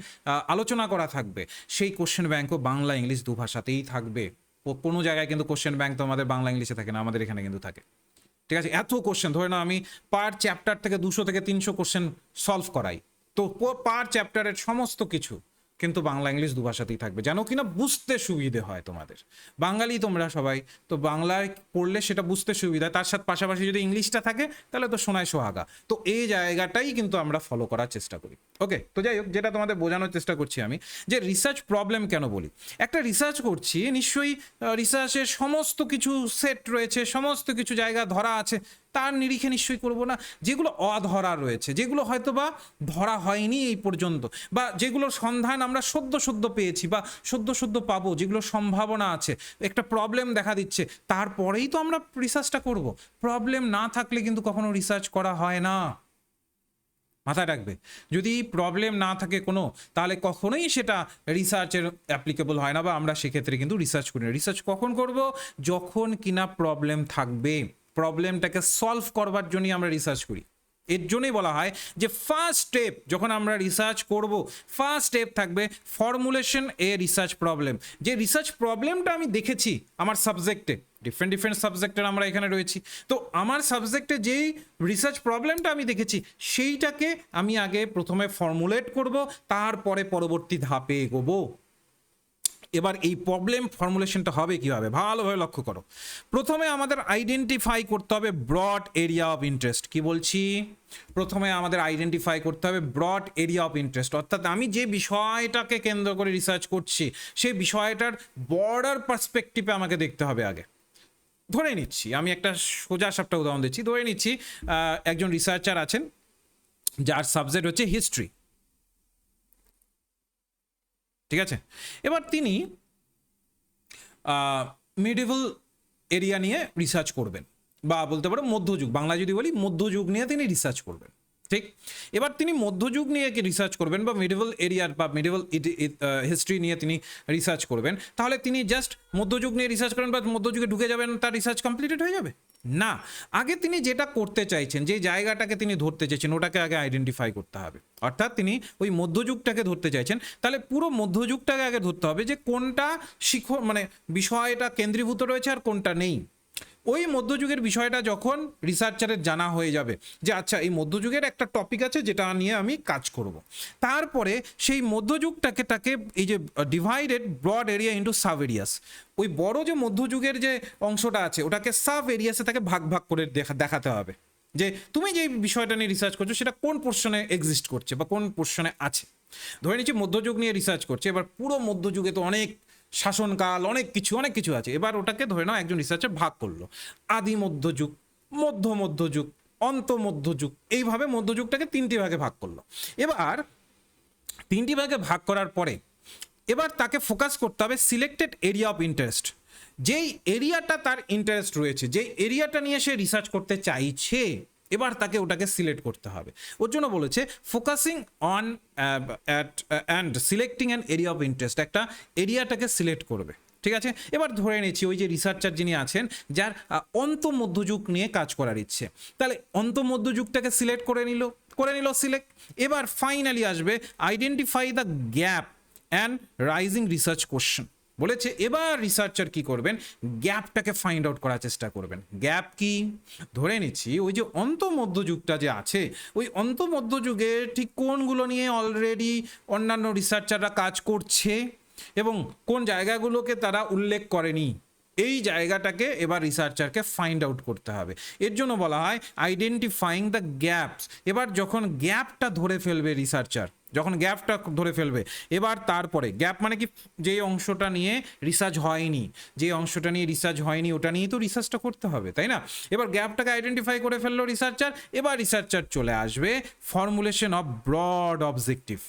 আলোচনা করা থাকবে, সেই কোশ্চেন ব্যাংকও বাংলা ইংলিশ দু ভাষাতেই থাকবে। কোনো জায়গায় কিন্তু কোশ্চেন ব্যাংক তো আমাদের বাংলা ইংলিশে থাকে না, আমাদের এখানে কিন্তু থাকে, ঠিক আছে? এত কোশ্চেন ধরে নাও আমি পার চ্যাপ্টার থেকে 200 থেকে 300 কোশ্চেন সলভ করাই, তো পার চ্যাপ্টারের সমস্ত কিছু কিন্তু বাংলা ইংলিশ দু ভাষাতেই থাকবে, যেন কিনা বুঝতে সুবিধে হয় তোমাদের। বাঙালি তোমরা সবাই, তো বাংলায় পড়লে সেটা বুঝতে সুবিধা, তার সাথে পাশাপাশি যদি ইংলিশটা থাকে তাহলে তো সোনায় সোহাগা। তো এই জায়গাটাই কিন্তু আমরা ফলো করার চেষ্টা করি। ওকে, তো যাই হোক, যেটা তোমাদের বোঝানোর চেষ্টা করছি আমি, যে রিসার্চ প্রবলেম কেন বলি। একটা রিসার্চ করছি, নিশ্চয়ই রিসার্চের সমস্ত কিছু সেট রয়েছে, সমস্ত কিছু জায়গা ধরা আছে, তার নিরিখে নিশ্চয়ই করব না। যেগুলো অধরা রয়েছে, যেগুলো হয়তো বা ধরা হয়নি এই পর্যন্ত, বা যেগুলোর সন্ধান আমরা সদ্য পেয়েছি বা সদ্য পাবো, যেগুলো সম্ভাবনা আছে, একটা প্রবলেম দেখা দিচ্ছে, তারপরেই তো আমরা রিসার্চটা করব। প্রবলেম না থাকলে কিন্তু কখনো রিসার্চ করা হয় না, মাথায় রাখবে। যদি প্রবলেম না থাকে কোনো, তাহলে কখনোই সেটা রিসার্চের অ্যাপ্লিকেবল হয় না, বা আমরা সেক্ষেত্রে কিন্তু রিসার্চ করি না। রিসার্চ কখন করব? যখন কিনা প্রবলেম থাকবে, প্রবলেমটাকে সলভ করবার জন্যই আমরা রিসার্চ করি। এর জন্যই বলা হয় যে ফার্স্ট স্টেপ যখন আমরা রিসার্চ করব, ফার্স্ট স্টেপ থাকবে ফর্মুলেশন এ রিসার্চ প্রবলেম। যে রিসার্চ প্রবলেমটা আমি দেখেছি আমার সাবজেক্টে, ডিফারেন্ট সাবজেক্টের আমরা এখানে রয়েছি, তো আমার সাবজেক্টে যেই রিসার্চ প্রবলেমটা আমি দেখেছি সেইটাকে আমি আগে প্রথমে ফর্মুলেট করব, তারপরে পরবর্তী ধাপে এগোবো। এবার এই প্রবলেম ফর্মুলেশনটা হবে কিভাবে, ভালোভাবে লক্ষ্য করো। প্রথমে আমাদের আইডেন্টিফাই করতে হবে ব্রড এরিয়া অফ ইন্টারেস্ট। কি বলছি? প্রথমে আমাদের আইডেন্টিফাই করতে হবে ব্রড এরিয়া অফ ইন্টারেস্ট, অর্থাৎ আমি যে বিষয়টাকে কেন্দ্র করে রিসার্চ করছি সেই বিষয়টার বর্ডার পার্সপেক্টিভে আমাকে দেখতে হবে আগে। ধরে নিচ্ছি, আমি একটা সোজা সাপটা উদাহরণ দিচ্ছি, ধরে নিচ্ছি একজন রিসার্চার আছেন যার সাবজেক্ট হচ্ছে হিস্ট্রি, ঠিক আছে। এবার তিনি মিডিভেল এরিয়া নিয়ে রিসার্চ করবেন, বা বলতে পারো মধ্যযুগ, বাংলা যদি বলি মধ্যযুগ নিয়ে তিনি রিসার্চ করবেন, ঠিক। এবার তিনি মধ্যযুগ নিয়ে কি রিসার্চ করবেন বা মিডিভেল এরিয়ার বা মিডিভেল হিস্ট্রি নিয়ে তিনি রিসার্চ করবেন, তাহলে তিনি জাস্ট মধ্যযুগ নিয়ে রিসার্চ করেন বা মধ্যযুগে ঢুকে যাবেন, তার রিসার্চ কমপ্লিটেড হয়ে যাবে না। আগে তিনি যেটা করতে চাইছেন, যে জায়গাটাকে তিনি ধরতে চাইছেন, ওটাকে আগে আইডেন্টিফাই করতে হবে। অর্থাৎ তিনি ওই মধ্যযুগটাকে ধরতে চাইছেন, তাহলে পুরো মধ্যযুগটাকে আগে ধরতে হবে যে কোনটা মানে বিষয়টা কেন্দ্রীভূত রয়েছে আর কোনটা নেই। ওই মধ্যযুগের বিষয়টা যখন রিসার্চারের জানা হয়ে যাবে যে আচ্ছা এই মধ্যযুগের একটা টপিক আছে যেটা নিয়ে আমি কাজ করব, তারপরে সেই মধ্যযুগটাকে এই যে divided broad area into sub areas, ওই বড় যে মধ্যযুগের যে অংশটা আছে ওটাকে সাব এরিয়াসে তাকে ভাগ ভাগ করে দেখাতে হবে যে তুমি যে বিষয়টা নিয়ে রিসার্চ করছো সেটা কোন পোর্শনে এক্সিস্ট করছে বা কোন পোর্শনে আছে। ধরে নিচ্ছি মধ্যযুগ নিয়ে রিসার্চ করছে, এবার পুরো মধ্যযুগে তো অনেক শাসনকাল, অনেক কিছু আছে। এবার ওটাকে ধরে নাও একজন রিসার্চার ভাগ করলো, আদি মধ্যযুগ, মধ্যযুগ, অন্ত মধ্যযুগ, এইভাবে মধ্যযুগটাকে 3টি ভাগে ভাগ করলো। এবার 3টি ভাগে ভাগ করার পরে এবার তাকে ফোকাস করতে হবে সিলেক্টেড এরিয়া অফ ইন্টারেস্ট, যেই এরিয়াটা তার ইন্টারেস্ট রয়েছে, যেই এরিয়াটা নিয়ে সে রিসার্চ করতে চাইছে, এবার তাকে ওটাকে সিলেক্ট করতে হবে। ওর জন্য বলেছে focusing on and selecting an area of interest, একটা এরিয়াটাকে সিলেক্ট করবে, ঠিক আছে। এবার ধরে নিচ্ছি ওই যে রিসার্চার যিনি আছেন যার অন্ত মধ্যযুগ নিয়ে কাজ করার ইচ্ছে, তাহলে অন্ত মধ্যযুগটাকে সিলেক্ট করে নিল সিলেক্ট। এবার ফাইনালি আসবে identify the gap and rising research question. বলেছে এবার রিসার্চার কি করবেন, গ্যাপটাকে ফাইন্ড আউট করার চেষ্টা করবেন। গ্যাপ কি, ধরে নিচ্ছি ওই যে অন্ত মধ্যযুগটা যে আছে, ওই অন্ত মধ্যযুগে ঠিক কোনগুলো নিয়ে অলরেডি অন্যান্য রিসার্চাররা কাজ করছে এবং কোন জায়গাগুলোকে তারা উল্লেখ করেনি, এই জায়গাটাকে এবার রিসার্চারকে ফাইন্ড আউট করতে হবে। এর জন্য বলা হয় আইডেন্টিফাইং দ্য গ্যাপস। এবার যখন গ্যাপটা ধরে ফেলবে রিসার্চার, যখন গ্যাপটা ধরে ফেলবে, এবার তারপরে গ্যাপ মানে কি, যেই অংশটা নিয়ে রিসার্চ হয়নি, যে অংশটা নিয়ে রিসার্চ হয়নি ওটা নিয়েই তো রিসার্চটা করতে হবে, তাই না। এবার গ্যাপটাকে আইডেন্টিফাই করে ফেললো রিসার্চার, এবার রিসার্চার চলে আসবে ফর্মুলেশন অফ ব্রড অবজেক্টিভ,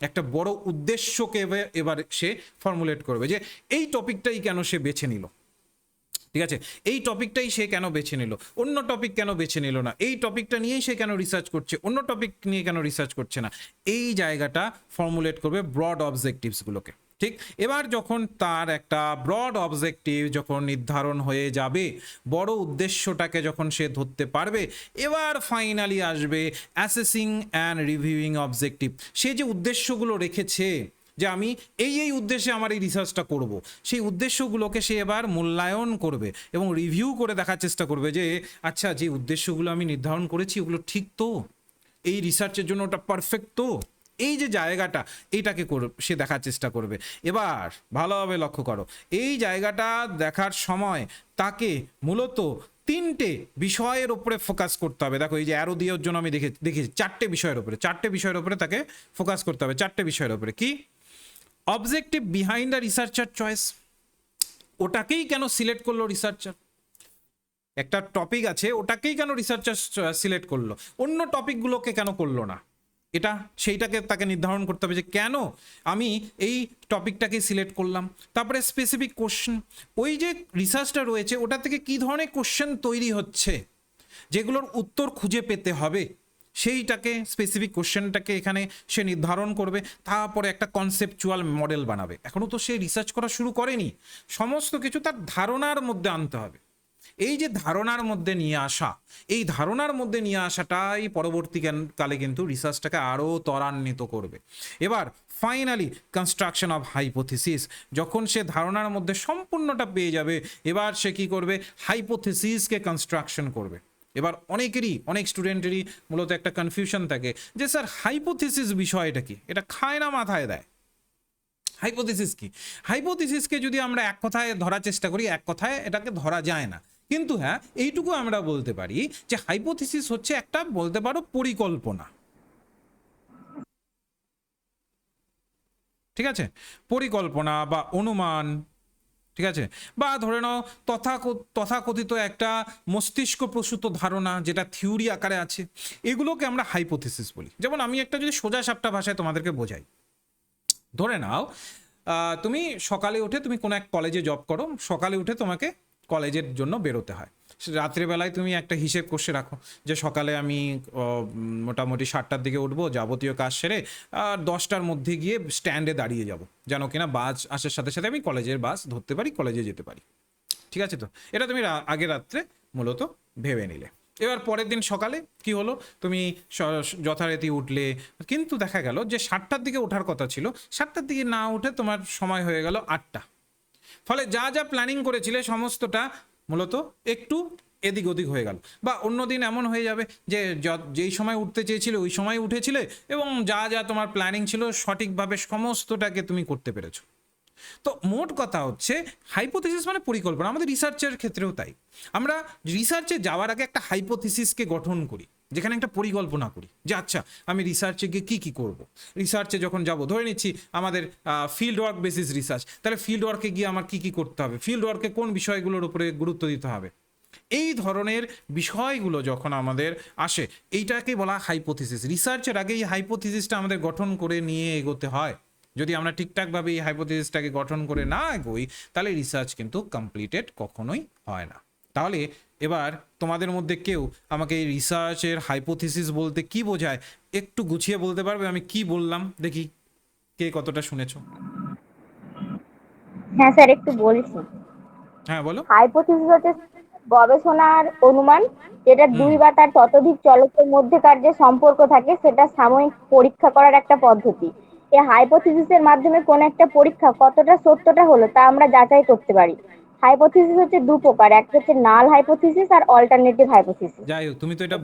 একটা বড় উদ্দেশ্যকে এবার সে ফর্মুলেট করবে যে এই টপিকটাই কেন সে বেছে নিল, ঠিক আছে, এই টপিকটাই সে কেন বেছে নিল, অন্য টপিক কেন বেছে নিল না, এই টপিকটা নিয়েই সে কেন রিসার্চ করছে, অন্য টপিক নিয়ে কেন রিসার্চ করছে না, এই জায়গাটা ফর্মুলেট করবে ব্রড অবজেক্টিভসগুলোকে, ঠিক। এবার যখন তার একটা ব্রড অবজেক্টিভ যখন নির্ধারণ হয়ে যাবে, বড় উদ্দেশ্যটাকে যখন সে ধরতে পারবে, এবার ফাইনালি আসবে অ্যাসেসিং অ্যান্ড রিভিউইং অবজেক্টিভ। সে যে উদ্দেশ্যগুলো রেখেছে যে আমি এই উদ্দেশ্যে আমার এই রিসার্চটা করব, সেই উদ্দেশ্যগুলোকে সে এবার মূল্যায়ন করবে এবং রিভিউ করে দেখার চেষ্টা করবে যে আচ্ছা যে উদ্দেশ্যগুলো আমি নির্ধারণ করেছি ওগুলো ঠিক তো, এই রিসার্চের জন্য ওটা পারফেক্ট তো, এই যে জায়গাটা এইটাকে সে দেখার চেষ্টা করবে। এবার ভালোভাবে লক্ষ্য করো, এই জায়গাটা দেখার সময় তাকে মূলত 3টে বিষয়ের উপরে ফোকাস করতে হবে। দেখো এই যে অ্যারো দেওয়ার জন্য আমি দেখেছি 4টে বিষয়ের উপরে তাকে ফোকাস করতে হবে। 4টে বিষয়ের উপরে কি, objective behind the researcher choice, ওটাকেই কেন সিলেক্ট করলো রিসার্চার, একটা টপিক আছে ওটাকেই কেন রিসার্চার সিলেক্ট করলো, অন্য টপিকগুলোকে কেন করলো না, এটা সেইটাকে তাকে নির্ধারণ করতে হবে যে কেন আমি এই টপিকটাকে সিলেক্ট করলাম। তারপরে স্পেসিফিক কোশ্চেন, ওই যে রিসার্চটা রয়েছে ওটা থেকে কী ধরনের কোশ্চেন তৈরি হচ্ছে যেগুলোর উত্তর খুঁজে পেতে হবে, সেইটাকে স্পেসিফিক কোশ্চেনটাকে এখানে সে নির্ধারণ করবে। তারপরে একটা কনসেপচুয়াল মডেল বানাবে। এখনও তো সে রিসার্চ করা শুরু করেনি, সমস্ত কিছু তার ধারণার মধ্যে আনতে হবে। এই যে ধারণার মধ্যে নিয়ে আসা, এই ধারণার মধ্যে নিয়ে আসাটাই পরবর্তীকালে কিন্তু রিসার্চটাকে আরও ত্বরান্বিত করবে। এবার ফাইনালি কনস্ট্রাকশন অফ হাইপোথিসিস, যখন সে ধারণার মধ্যে সম্পূর্ণটা পেয়ে যাবে, এবার সে কি করবে, হাইপোথিসিসকে কনস্ট্রাকশন করবে। এবার অনেক স্টুডেন্টেরই মূলত একটা কনফিউশন থাকে যে স্যার হাইপোথিসিস বিষয়টা কি, এটা খায় না মাথায় দেয়। হাইপোথিসিস কি, হাইপোথিসিসকে যদি আমরা এক কথায় ধরার চেষ্টা করি, এক কথায় এটাকে ধরা যায় না, কিন্তু হ্যাঁ এইটুকু আমরা বলতে পারি যে হাইপোথিসিস হচ্ছে একটা বলতে পারো পরিকল্পনা, ঠিক আছে, পরিকল্পনা বা অনুমান, ঠিক আছে? বা ধরে নাও তথাকথিত একটা মস্তিষ্ক প্রসূত ধারণা যেটা থিওরি আকারে আছে, এগুলোকে আমরা হাইপোথিসিস বলি। যেমন আমি একটা যদি সোজা সাপটা ভাষায় তোমাদেরকে বোঝাই, ধরে নাও তুমি সকালে উঠে তুমি কোনো এক কলেজে জব করো, সকালে উঠে তোমাকে কলেজের জন্য বেরোতে হয়। রাত্রেবেলায় তুমি একটা হিসেব কষে রাখো যে সকালে আমি মোটামুটি 7টার দিকে উঠবো, যাবতীয় কাজ সেরে 10টার মধ্যে গিয়ে স্ট্যান্ডে দাঁড়িয়ে যাব, যেন কিনা বাস আসার সাথে সাথে আমি কলেজের বাস ধরতে পারি, কলেজে যেতে পারি। ঠিক আছে? তো এটা তুমি আগের রাত্রে মূলত ভেবে নিলে। এবার পরের দিন সকালে কি হলো, তুমি যথারীতি উঠলে, কিন্তু দেখা গেল যে 7টার দিকে ওঠার কথা ছিল, 7টার দিকে না উঠে তোমার সময় হয়ে গেল 8টা। ফলে যা যা প্ল্যানিং করেছিলে সমস্তটা মূলত একটু এদিক ওদিক হয়ে গেল। বা অন্য দিন এমন হয়ে যাবে যে যেই সময় উঠতে চেয়েছিলে ওই সময় উঠেছিলে এবং যা যা তোমার প্ল্যানিং ছিল সঠিকভাবে সমস্তটাকে তুমি করতে পেরেছো। তো মোট কথা হচ্ছে হাইপোথিসিস মানে পরিকল্পনা। আমাদের রিসার্চের ক্ষেত্রেও তাই, আমরা রিসার্চে যাওয়ার আগে একটা হাইপোথিসিসকে গঠন করি, যেখানে একটা পরিকল্পনা করি যে আচ্ছা আমি রিসার্চে গিয়ে কী কী করবো। রিসার্চে যখন যাব, ধরে নিচ্ছি আমাদের ফিল্ড ওয়ার্ক বেসিস রিসার্চ, তাহলে ফিল্ড ওয়ার্কে গিয়ে আমার কী কী করতে হবে, ফিল্ড ওয়ার্কে কোন বিষয়গুলোর উপরে গুরুত্ব দিতে হবে, এই ধরনের বিষয়গুলো যখন আমাদের আসে এইটাকে বলা হাইপোথিসিস। রিসার্চের আগে এই হাইপোথিসিসটা আমাদের গঠন করে নিয়ে এগোতে হয়। যদি আমরা ঠিকঠাকভাবে এই হাইপোথিসিসটাকে গঠন করে না এগোই তাহলে রিসার্চ কিন্তু কমপ্লিটেড কখনোই হয় না। তাহলে এবার তোমাদের মধ্যে কেউ আমাকে এই রিসার্চের হাইপোথিসিস বলতে কি বোঝায় একটু গুছিয়ে বলতে পারবে? আমি কি বললাম দেখি, কে কতটা শুনেছো? হ্যাঁ স্যার, একটু বলছি। হ্যাঁ বলো। হাইপোথিসিস হচ্ছে গবেষণার অনুমান, যেটা হুম। দুই বা তার ততোধিক চলকের মধ্যেকার যে সম্পর্ক থাকে সেটা সাময়িক পরীক্ষা করার একটা পদ্ধতি। এই হাইপোথিসিসের মাধ্যমে কোন একটা পরীক্ষা কতটা সত্যটা হলো তা আমরা যাচাই করতে পারি। হাইপোথিসিস হচ্ছে দু প্রকার, একটা হচ্ছে নাল হাইপোথিসিস আর অল্টারনেটিভ হাইপোথিসিস। যাই হোক, তুমি তো এটা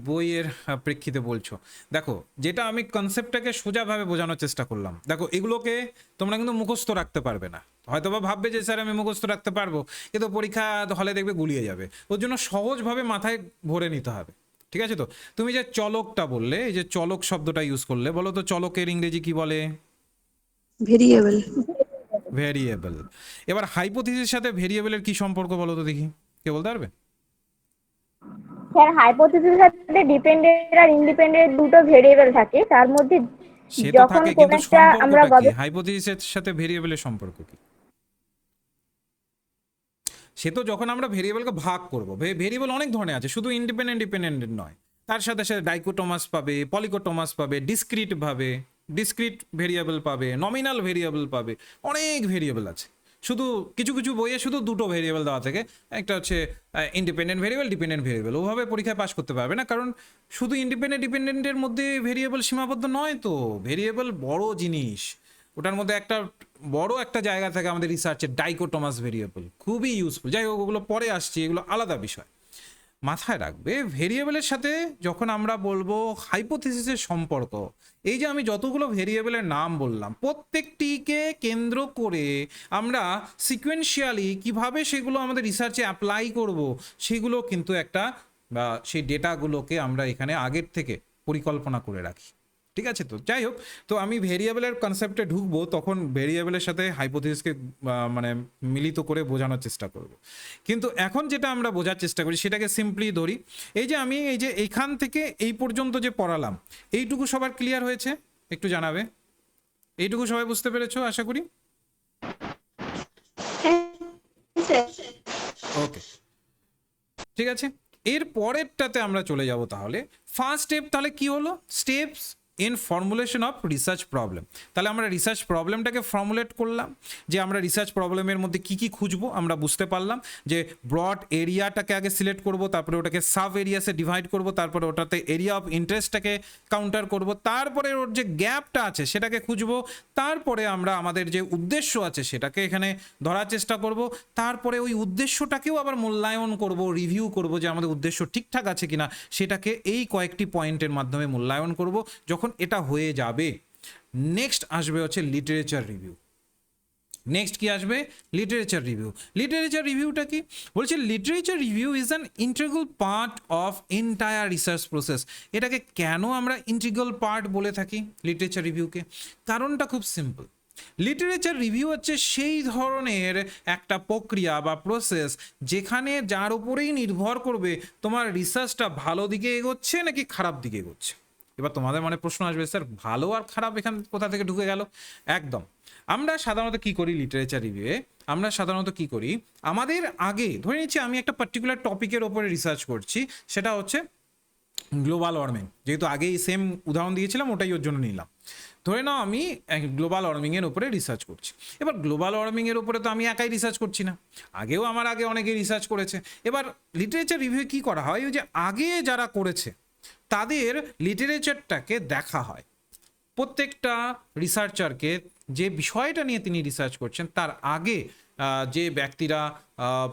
বইয়ের প্রেক্ষিতে বলছো। দেখো, যেটা আমি কনসেপ্টটাকে সোজাভাবে বোঝানোর চেষ্টা করলাম, দেখো এগুলোকে তোমরা কিন্তু মুখস্থ রাখতে পারবে না। হয়তো বা ভাববে যে স্যার আমি মুখস্থ রাখতে পারবো, কিন্তু পরীক্ষা হলে দেখবে গুলিয়ে যাবে। ওর জন্য সহজভাবে মাথায় ভরে নিতে হবে। ঠিক আছে? তো তুমি যে চলকটা বললে, এই যে চলক শব্দটা ইউজ করলে, বলো তো চলকের ইংরেজি কি বলে? ভেরিয়েবল। ভেরিয়েবল। এবার হাইপোথিসিসের সাথে ভেরিয়েবলের কি সম্পর্ক বলো তো দেখি, কে বলতে পারবে? স্যার, হাইপোথিসিসের সাথে ডিপেন্ডেন্ট আর ইন্ডিপেন্ডেন্ট দুটো ভেরিয়েবল থাকে, তার মধ্যে সে তো যখন থাকে, কোন কিন্তু একটা আমরা সম্পর্কটা কি হাইপোথিসিসের সাথে ভেরিয়েবলের সম্পর্ক কি? সে তো যখন আমরা ভেরিয়েবলকে ভাগ করব, ভেরিয়েবল অনেক ধরনের আছে, শুধু ইন্ডিপেন্ডেন্ট ডিপেন্ডেন্ট নয়, তার সাথে সাথে ডাইকোটোমাস পাবে, পলিকোটোমাস পাবে, ডিসক্রিট ভেরিয়েবল পাবে, নমিনাল ভেরিয়েবল পাবে, অনেক ভেরিয়েবল আছে। শুধু কিছু কিছু বইয়ে শুধু দুটো ভেরিয়েবল দেওয়া থাকে, একটা হচ্ছে ইন্ডিপেন্ডেন্ট ভেরিয়েবল, ডিপেন্ডেন্ট ভেরিয়েবল। ওভাবে পরীক্ষায় পাস করতে পারবে না, কারণ শুধু ডিপেন্ডেন্টের মধ্যে ভেরিয়েবল সীমাবদ্ধ নয় তো। ভেরিয়েবল বড় জিনিস, ওটার মধ্যে একটা বড় একটা জায়গা থাকে আমাদের রিসার্চের, ডাইকোটোমাস ভেরিয়েবল, খুবই ইউজফুল। যাই হোক, ওগুলো পরে আসছে, এগুলো আলাদা বিষয়। মাথায় রাখবে ভেরিয়েবলের সাথে যখন আমরা বলবো হাইপোথিসিসের সম্পর্ক, এই যে আমি যতগুলো ভেরিয়েবলের নাম বললাম প্রত্যেকটিকে কেন্দ্র করে আমরা সিকোয়েন্সিয়ালি কিভাবে সেগুলো আমাদের রিসার্চে অ্যাপ্লাই করব, সেগুলো কিন্তু একটা বা সেই ডেটাগুলোকে আমরা এখানে আগের থেকে পরিকল্পনা করে রাখি। ঠিক আছে? তো যাই হোক, তো আমি ভেরিয়েবলের কনসেপ্টে ঢুকবো তখন ভেরিয়েবলের সাথে হাইপোথিসিসকে মানে মিলিত করে বোঝানোর চেষ্টা করব। কিন্তু এখন যেটা আমরা বোঝার চেষ্টা করি সেটাকে সিম্পলি ধরি। এই যে আমি এই যে এইখান থেকে এই পর্যন্ত যে পড়ালাম, এইটুকু সবার ক্লিয়ার হয়েছে? একটু জানাবে। এইটুকু সবাই বুঝতে পেরেছো আশা করি? ওকে, ঠিক আছে। এর পরেরটাতে আমরা চলে যাব। তাহলে ফার্স্ট স্টেপ তাহলে কি হলো? Steps in formulation of research problem. তাহলে আমরা রিসার্চ প্রবলেমটাকে ফর্মুলেট করলাম, যে আমরা রিসার্চ প্রবলেমের মধ্যে কি কি খুঁজবো আমরা বুঝতে পারলাম। যে ব্রড এরিয়াটাকে আগে সিলেক্ট করব, তারপরে ওটাকে সাব এরিয়াসে ডিভাইড করব, তারপরে ওটাতে এরিয়া অফ ইন্টারেস্টটাকে কাউন্টার করব, তারপরে ওর যে গ্যাপটা আছে সেটাকে খুঁজবো, তারপরে আমরা আমাদের যে উদ্দেশ্য আছে সেটাকে এখানে ধরার চেষ্টা করব, তারপরে ওই উদ্দেশ্যটাকেও আবার মূল্যায়ন করব, রিভিউ করব যে আমাদের উদ্দেশ্য ঠিকঠাক আছে কিনা, সেটাকে এই কয়েকটি পয়েন্টের মাধ্যমে মূল্যায়ন করব। যখন এটা হয়ে যাবে, নেক্সট আসবে হচ্ছে লিটারেচার রিভিউ। নেক্সট কি আসবে? Literature review. লিটারেচার রিভিউটা কি বলছে? Literature review is an integral part of entire research process. এটাকে কেন আমরা ইন্টিগ্রাল পার্ট বলে থাকি লিটারেচার রিভিউকে? কারণটা খুব সিম্পল। লিটারেচার রিভিউ হচ্ছে সেই ধরনের একটা প্রক্রিয়া বা প্রসেস যেখানে যার উপরেই নির্ভর করবে তোমার রিসার্চটা ভালো দিকে এগোচ্ছে নাকি খারাপ দিকে এগোচ্ছে। এবার তোমাদের মনে প্রশ্ন আসবে, স্যার ভালো আর খারাপ এখান কোথা থেকে ঢুকে গেল? একদম, আমরা সাধারণত কি করি লিটারেচার রিভিউয়ে, আমরা সাধারণত কি করি, আমাদের আগে ধরে নিচ্ছি আমি একটা পার্টিকুলার টপিকের ওপরে রিসার্চ করছি, সেটা হচ্ছে গ্লোবাল ওয়ার্মিং, যেহেতু আগেই সেম উদাহরণ দিয়েছিলাম ওটাই ওর জন্য নিলাম। ধরে নাও আমি গ্লোবাল ওয়ার্মিংয়ের উপরে রিসার্চ করছি। এবার গ্লোবাল ওয়ার্মিংয়ের উপরে তো আমি একাই রিসার্চ করছি না, আগেও আমার আগে অনেকে রিসার্চ করেছে। এবার লিটারেচার রিভিউ কি করা হয়, ওই যে আগে যারা করেছে তাদের লিটারেচারটাকে দেখা হয়। প্রত্যেকটা রিসার্চারকে যে বিষয়টা নিয়ে তিনি রিসার্চ করছেন তার আগে যে ব্যক্তিরা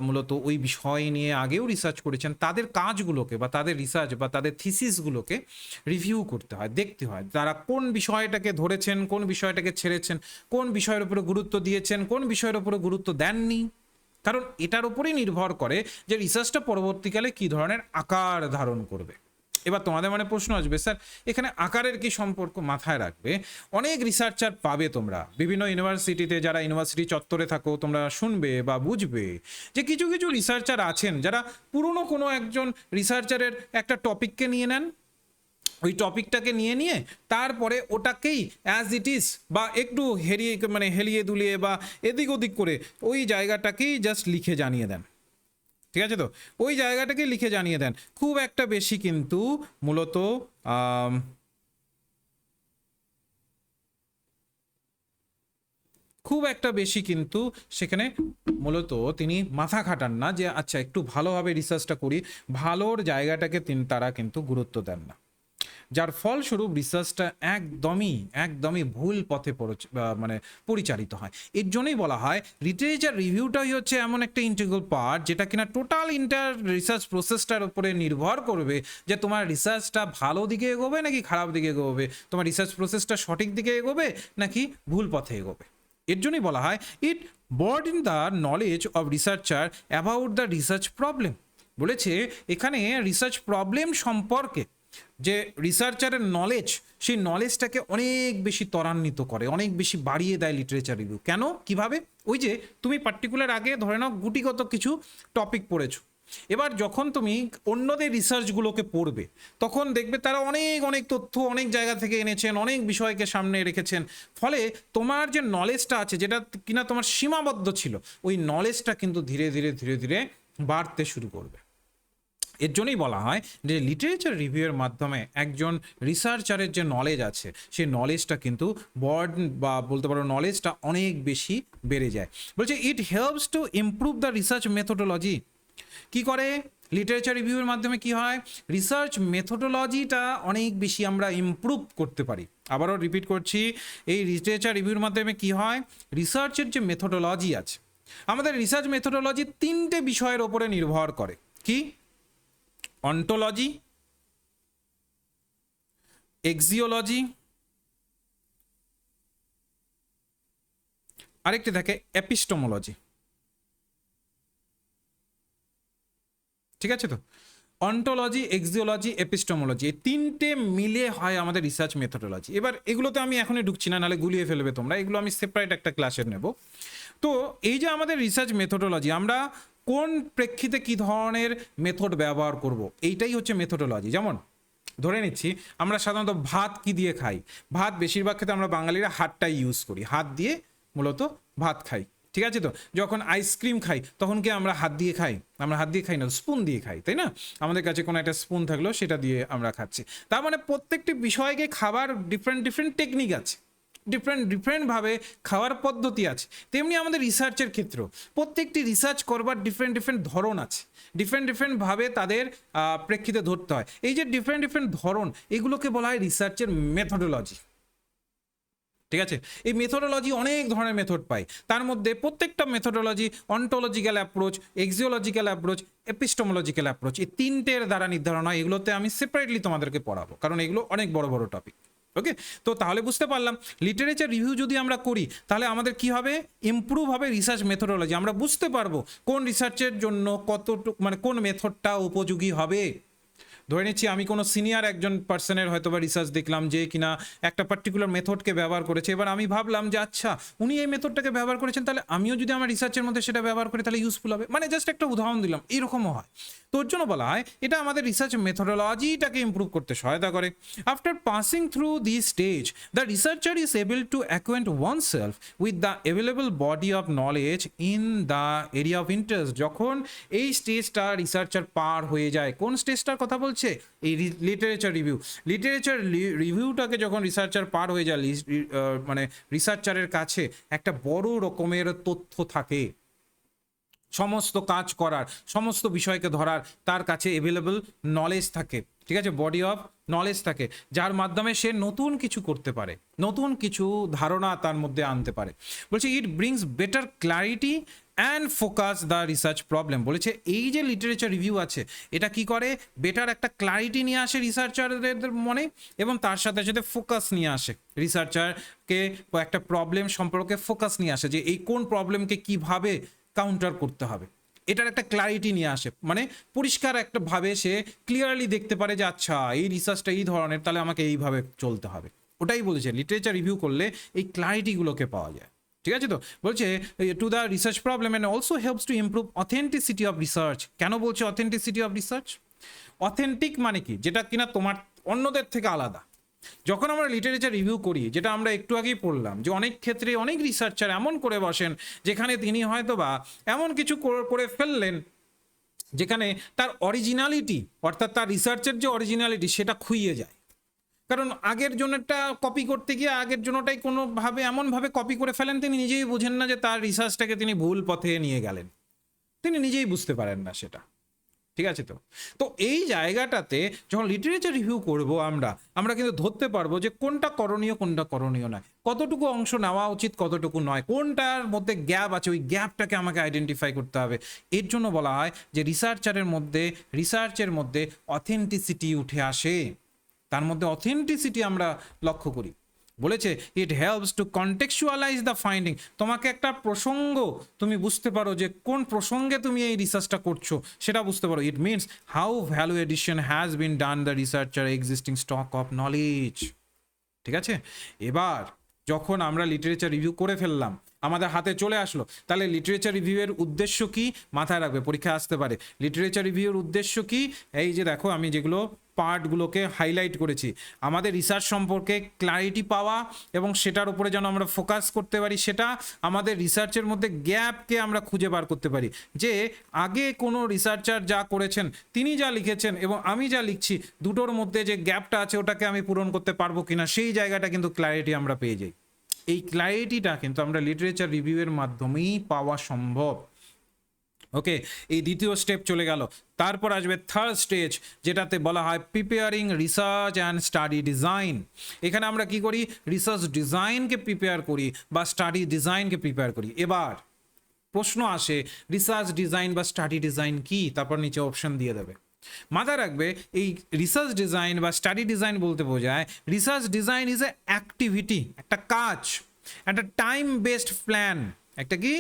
মূলত ওই বিষয় নিয়ে আগেও রিসার্চ করেছেন তাদের কাজগুলোকে বা তাদের রিসার্চ বা তাদের থিসিসগুলোকে রিভিউ করতে হয়, দেখতে হয় তারা কোন বিষয়টাকে ধরেছেন, কোন বিষয়টাকে ছেড়েছেন, কোন বিষয়ের উপরে গুরুত্ব দিয়েছেন, কোন বিষয়ের উপরে গুরুত্ব দেননি। কারণ এটার উপরেই নির্ভর করে যে রিসার্চটা পরবর্তীকালে কী ধরনের আকার ধারণ করবে। এবার তোমাদের মানে প্রশ্ন আসবে, স্যার এখানে আকারের কি সম্পর্ক? মাথায় রাখবে, অনেক রিসার্চার পাবে তোমরা বিভিন্ন ইউনিভার্সিটিতে, যারা ইউনিভার্সিটি চত্বরে থাকো তোমরা শুনবে বা বুঝবে যে কিছু কিছু রিসার্চার আছেন যারা পুরনো কোনো একজন রিসার্চারের একটা টপিককে নিয়ে নেন, ওই টপিকটাকে নিয়ে তারপরে ওটাকেই অ্যাজ ইট ইজ বা একটু হেলিয়ে দুলিয়ে বা এদিক ওদিক করে ওই জায়গাটাকেই জাস্ট লিখে জানিয়ে দেন। ঠিক আছে, তো ওই জায়গাটাকে লিখে জানিয়ে দেন। খুব একটা বেশি কিন্তু মূলত সেখানে মূলত তিনি মাথা খাটান না যে আচ্ছা একটু ভালোভাবে রিসার্চটা করি, ভালোর জায়গাটাকে তারা কিন্তু গুরুত্ব দেন না, যার ফলস্বরূপ রিসার্চটা একদমই ভুল পথে পরিচালিত হয়। এর জন্যই বলা হয় লিটারেচার রিভিউটাই হচ্ছে এমন একটা ইন্টিগ্রাল পার্ট যেটা কিনা টোটাল রিসার্চ প্রসেসটার উপরে নির্ভর করবে যে তোমার রিসার্চটা ভালো দিকে এগোবে নাকি খারাপ দিকে এগোবে, তোমার রিসার্চ প্রসেসটা সঠিক দিকে এগোবে নাকি ভুল পথে এগোবে। এর জন্যই বলা হয় ইট broaden the knowledge of researcher about the research problem. বলেছে এখানে রিসার্চ প্রবলেম সম্পর্কে যে রিসার্চারের নলেজ, সেই নলেজটাকে অনেক বেশি ত্বরান্বিত করে, অনেক বেশি বাড়িয়ে দেয় লিটারেচার রিভিউ। কেন, কিভাবে? ওই যে তুমি পার্টিকুলার আগে ধরে নাও গুটিগত কিছু টপিক পড়েছো, এবার যখন তুমি অন্যদের রিসার্চগুলোকে পড়বে তখন দেখবে তারা অনেক তথ্য অনেক জায়গা থেকে এনেছেন, অনেক বিষয়কে সামনে রেখেছেন, ফলে তোমার যে নলেজটা আছে যেটা কিনা তোমার সীমাবদ্ধ ছিল, ওই নলেজটা কিন্তু ধীরে ধীরে বাড়তে শুরু করবে। এর জন্যই বলা হয় যে লিটারেচার রিভিউয়ের মাধ্যমে একজন রিসার্চারের যে নলেজ আছে সেই নলেজটা কিন্তু বলতে পারো নলেজটা অনেক বেশি বেড়ে যায়। বলছে ইট helps to improve the research methodology. কি করে লিটারেচার রিভিউয়ের মাধ্যমে কি হয়, রিসার্চ মেথোডোলজিটা অনেক বেশি আমরা ইমপ্রুভ করতে পারি। আবারও রিপিট করছি, এই লিটারেচার রিভিউর মাধ্যমে কি হয়, রিসার্চের যে মেথোডোলজি আছে, আমাদের রিসার্চ মেথোডোলজি 3টে বিষয়ের ওপরে নির্ভর করে। কি? অন্টোলজি, এক্সিওলজি, আরেকটি থাকে এপিস্টোমোলজি। ঠিক আছে, তো অন্টোলজি, এক্সিওলজি, এপিস্টোমোলজি, এই 3টে মিলে হয় আমাদের রিসার্চ মেথোডোলজি। এবার এগুলোতে আমি এখনই ঢুকছি না, নাহলে গুলিয়ে ফেলবে তোমরা, এগুলো আমি সেপারেট একটা ক্লাসে নেব। তো এই যে আমাদের রিসার্চ মেথোডোলজি, আমরা কোন প্রেক্ষিতে কি ধরনের মেথড ব্যবহার করব, এইটাই হচ্ছে মেথোডোলজি। যেমন ধরে নিচ্ছি আমরা সাধারণত ভাত কি দিয়ে খাই, ভাত বেশিরভাগ ক্ষেত্রে আমরা বাঙালিরা হাতটাই ইউজ করি, হাত দিয়ে মূলত ভাত খাই। ঠিক আছে, তো যখন আইসক্রিম খাই তখন কি আমরা হাত দিয়ে খাই? আমরা হাত দিয়ে খাই না, স্পুন দিয়ে খাই, তাই না? আমাদের কাছে কোনো একটা স্পুন থাকলো সেটা দিয়ে আমরা খাচ্ছি। তার মানে প্রত্যেকটি বিষয়কে খাবার ডিফারেন্ট টেকনিক আছে, ডিফারেন্টভাবে খাওয়ার পদ্ধতি আছে। তেমনি আমাদের রিসার্চের ক্ষেত্রেও প্রত্যেকটি রিসার্চ করবার ডিফারেন্ট ধরন আছে, ডিফারেন্টভাবে তাদের প্রেক্ষিতে ধরতে হয়। এই যে ডিফারেন্ট ধরন, এগুলোকে বলা হয় রিসার্চের মেথোডোলজি। ঠিক আছে, এই মেথোডোলজি অনেক ধরনের মেথড পাই, তার মধ্যে প্রত্যেকটা methodology ontological approach, axiological approach, epistemological approach, এই 3টের দ্বারা নির্ধারণ হয়। এগুলোতে আমি সেপারেটলি তোমাদেরকে পড়াবো, কারণ এগুলো অনেক বড় টপিক। ওকে, তো তাহলে বুঝতে পারলাম লিটারেচার রিভিউ যদি আমরা করি তাহলে আমাদের কি হবে, ইমপ্রুভ হবে রিসার্চ মেথোডোলজি। আমরা বুঝতে পারবো কোন রিসার্চের জন্য কতটুকু কোন মেথডটা উপযোগী হবে। ধরে নিচ্ছি আমি কোনো সিনিয়র একজন পার্সনের হয়তো বা রিসার্চ দেখলাম যে কিনা একটা পার্টিকুলার মেথডকে ব্যবহার করেছে, এবার আমি ভাবলাম যে আচ্ছা উনি এই মেথডটাকে ব্যবহার করেছেন, তাহলে আমিও যদি আমার রিসার্চের মধ্যে সেটা ব্যবহার করি তাহলে ইউজফুল হবে। মানে জাস্ট একটা উদাহরণ দিলাম, এরকমও হয়। তোর জন্য বলা হয় এটা আমাদের রিসার্চ মেথোডোলজিটাকে ইমপ্রুভ করতে সহায়তা করে। After passing through this stage the researcher is able to acquaint oneself with the available body of knowledge in the area of interest. যখন এই স্টেজটা রিসার্চার পার হয়ে যায়, কোন স্টেজটার কথা বলছে? এই লিটারেচার রিভিউ। লিটারেচার রিভিউটাকে যখন রিসার্চার পার হয়ে যায়, মানে রিসার্চারের কাছে একটা বড় রকমের তথ্য থাকে, সমস্ত কাজ করার, সমস্ত বিষয়কে ধরার তার কাছে অ্যাভেলেবল নলেজ থাকে, ঠিক আছে, বডি অফ নলেজ থাকে, যার মাধ্যমে সে নতুন কিছু করতে পারে, নতুন কিছু ধারণা তার মধ্যে আনতে পারে। বলছে ইট brings better clarity and focus the research problem. বলেছে এই যে লিটারেচার রিভিউ আছে এটা কি করে? বেটার একটা ক্ল্যারিটি নিয়ে আসে রিসার্চারদের মনে, এবং তার সাথে সাথে ফোকাস নিয়ে আসে, রিসার্চারকে একটা প্রবলেম সম্পর্কে ফোকাস নিয়ে আসে যে এই কোন প্রবলেমকে কিভাবে কাউন্টার করতে হবে, এটার একটা ক্ল্যারিটি নিয়ে আসে। মানে পরিষ্কার একটা ভাবে সে ক্লিয়ারলি দেখতে পারে যে আচ্ছা এই রিসার্চটা এই ধরনের, তাহলে আমাকে এইভাবে চলতে হবে। ওটাই বলেছে লিটারেচার রিভিউ করলে এই ক্ল্যারিটিগুলোকে পাওয়া যায়, ঠিক আছে। তো বলছে to the research problem and also helps to improve authenticity of research. কেন বলছে অথেন্টিসিটি অফ রিসার্চ? অথেন্টিক মানে কি? যেটা কিনা তোমার অন্যদের থেকে আলাদা। যখন আমরা লিটারেচার রিভিউ করি, যেটা আমরা একটু আগেই পড়লাম যে অনেক ক্ষেত্রে অনেক রিসার্চার এমন করে বসেন যেখানে তিনি হয়তো বা এমন কিছু করে ফেললেন যেখানে তার অরিজিনালিটি, অর্থাৎ তার রিসার্চের যে অরিজিনালিটি সেটা খুইয়ে যায়। কারণ আগের জনেরটা কপি করতে গিয়ে আগের জনটাই কোনোভাবে এমনভাবে কপি করে ফেলেন তিনি নিজেই বুঝেন না যে তার রিসার্চটাকে তিনি ভুল পথে নিয়ে গেলেন, তিনি নিজেই বুঝতে পারেন না সেটা, ঠিক আছে। তো এই জায়গাটাতে যখন লিটারেচার রিভিউ করব আমরা কিন্তু ধরতে পারবো যে কোনটা করণীয় নয়, কতটুকু অংশ নেওয়া উচিত কতটুকু নয়, কোনটার মধ্যে গ্যাপ আছে ওই গ্যাপটাকে আমাকে আইডেন্টিফাই করতে হবে। এর জন্য বলা হয় যে রিসার্চের মধ্যে অথেন্টিসিটি উঠে আসে, তার মধ্যে অথেন্টিসিটি আমরা লক্ষ্য করি। বলেছে it helps to contextualize the finding. তোমাকে একটা প্রসঙ্গ তুমি বুঝতে পারো যে কোন প্রসঙ্গে তুমি এই রিসার্চটা করছো সেটা বুঝতে পারো। It means how value addition has been done the researcher existing stock of knowledge, ঠিক আছে। এবার যখন আমরা লিটারেচার রিভিউ করে ফেললাম, আমাদের হাতে চলে আসলো, তাহলে লিটারেচার রিভিউয়ের উদ্দেশ্য কি মাথায় রাখবে, পরীক্ষায় আসতে পারে। লিটারেচার রিভিউয়ের উদ্দেশ্য কি? এই যে দেখো আমি যেগুলো পার্টগুলোকে হাইলাইট করেছি, আমাদের রিসার্চ সম্পর্কে ক্ল্যারিটি পাওয়া এবং সেটার উপরে যেন আমরা ফোকাস করতে পারি, সেটা আমাদের রিসার্চের মধ্যে গ্যাপকে আমরা খুঁজে বার করতে পারি, যে আগে কোনো রিসার্চার যা করেছেন, তিনি যা লিখেছেন এবং আমি যা লিখছি, দুটোর মধ্যে যে গ্যাপটা আছে ওটাকে আমি পূরণ করতে পারবো কিনা, সেই জায়গাটা কিন্তু ক্ল্যারিটি আমরা পেয়ে যাই। এই ক্ল্যারিটিটা কিন্তু আমরা লিটারেচার রিভিউয়ের মাধ্যমেই পাওয়া সম্ভব। ওকে, এই দ্বিতীয় স্টেপ চলে গেল। তারপর আসবে থার্ড স্টেজ, যেটাতে বলা হয় preparing research and study design. এখানে আমরা কি করি? রিসার্চ ডিজাইনকে প্রিপেয়ার করি বা স্টাডি ডিজাইনকে প্রিপেয়ার করি। এবার প্রশ্ন আসে রিসার্চ ডিজাইন বা স্টাডি ডিজাইন কি? তারপর নিচে অপশন দিয়ে দেবে। মাথায় রাখবে এই রিসার্চ ডিজাইন বা স্টাডি ডিজাইন বলতে বোঝায় research design is a activity, একটা কাজ, একটা টাইম বেসড প্ল্যান, একটা কি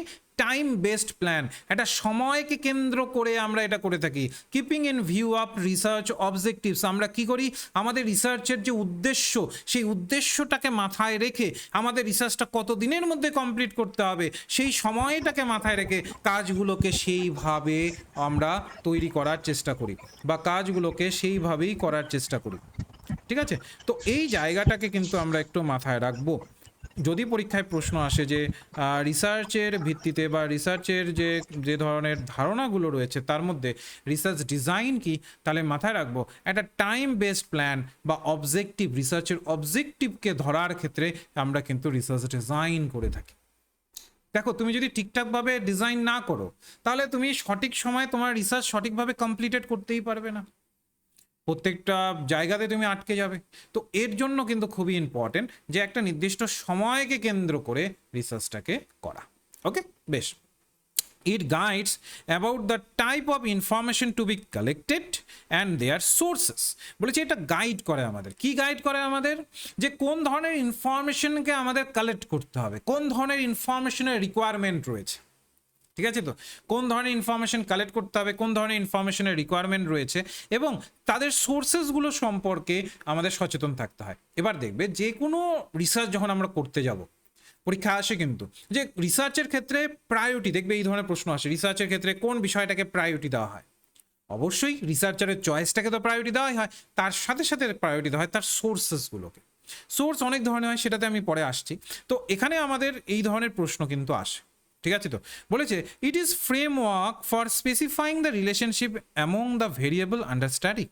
টাইম বেসড প্ল্যান, একটা সময়কে কেন্দ্র করে আমরা এটা করে থাকি। Keeping in view of research objectives, আমরা কি করি? আমাদের রিসার্চের যে উদ্দেশ্য, সেই উদ্দেশ্যটাকে মাথায় রেখে আমাদের রিসার্চটা কত দিনের মধ্যে কমপ্লিট করতে হবে, সেই সময়টাকে মাথায় রেখে কাজগুলোকে সেইভাবে আমরা তৈরি করার চেষ্টা করি বা কাজগুলোকে সেইভাবেই করার চেষ্টা করি, ঠিক আছে। তো এই জায়গাটাকে কিন্তু আমরা একটু মাথায় রাখবো। যদি পরীক্ষায় প্রশ্ন আসে যে রিসার্চের ভিত্তিতে বা রিসার্চের যে ধরনের ধারণাগুলো রয়েছে তার মধ্যে রিসার্চ ডিজাইন কি, তাহলে মাথায় রাখবো একটা টাইম বেসড প্ল্যান বা অবজেক্টিভ, রিসার্চের অবজেক্টিভকে ধরার ক্ষেত্রে আমরা কিন্তু রিসার্চ ডিজাইন করে থাকি। দেখো তুমি যদি ঠিকঠাকভাবে ডিজাইন না করো তাহলে তুমি সঠিক সময়ে তোমার রিসার্চ সঠিকভাবে কমপ্লিটেড করতেই পারবে না, প্রত্যেকটা জায়গাতে তুমি আটকে যাবে। তো এর জন্য কিন্তু খুবই ইম্পর্টেন্ট যে একটা নির্দিষ্ট সময়কে কেন্দ্র করে রিসার্চটাকে করা। ওকে, বেশ। It guides about the type of information to be collected and their sources. বলেছে এটা গাইড করে আমাদের, কি গাইড করে আমাদের? যে কোন ধরনের ইনফরমেশনকে আমাদের কালেক্ট করতে হবে, কোন ধরনের ইনফরমেশনের রিকোয়ারমেন্ট রয়েছে। ঠিক আছে? তো কোন ধরনের ইনফরমেশন কালেক্ট করতে হবে, কোন ধরনের ইনফরমেশনের রিকোয়ারমেন্ট রয়েছে, এবং তাদের সোর্সেসগুলো সম্পর্কে আমাদের সচেতন থাকতে হয়। এবার দেখবে যে কোনো রিসার্চ যখন আমরা করতে যাব, পরীক্ষা আসে কিন্তু যে রিসার্চের ক্ষেত্রে প্রায়োরিটি, দেখবে এই ধরনের প্রশ্ন আসে, রিসার্চের ক্ষেত্রে কোন বিষয়টাকে প্রায়োরিটি দেওয়া হয়। অবশ্যই রিসার্চারের চয়েসটাকে তো প্রায়োরিটি দেওয়াই হয়, তার সাথে সাথে প্রায়োরিটি দেওয়া হয় তার সোর্সেসগুলোকে। সোর্স অনেক ধরনের হয়, সেটাতে আমি পরে আসছি। তো এখানে আমাদের এই ধরনের প্রশ্ন কিন্তু আসে। ঠিক আছে? তো বলেছে it is framework for specifying the relationship among the variable under study.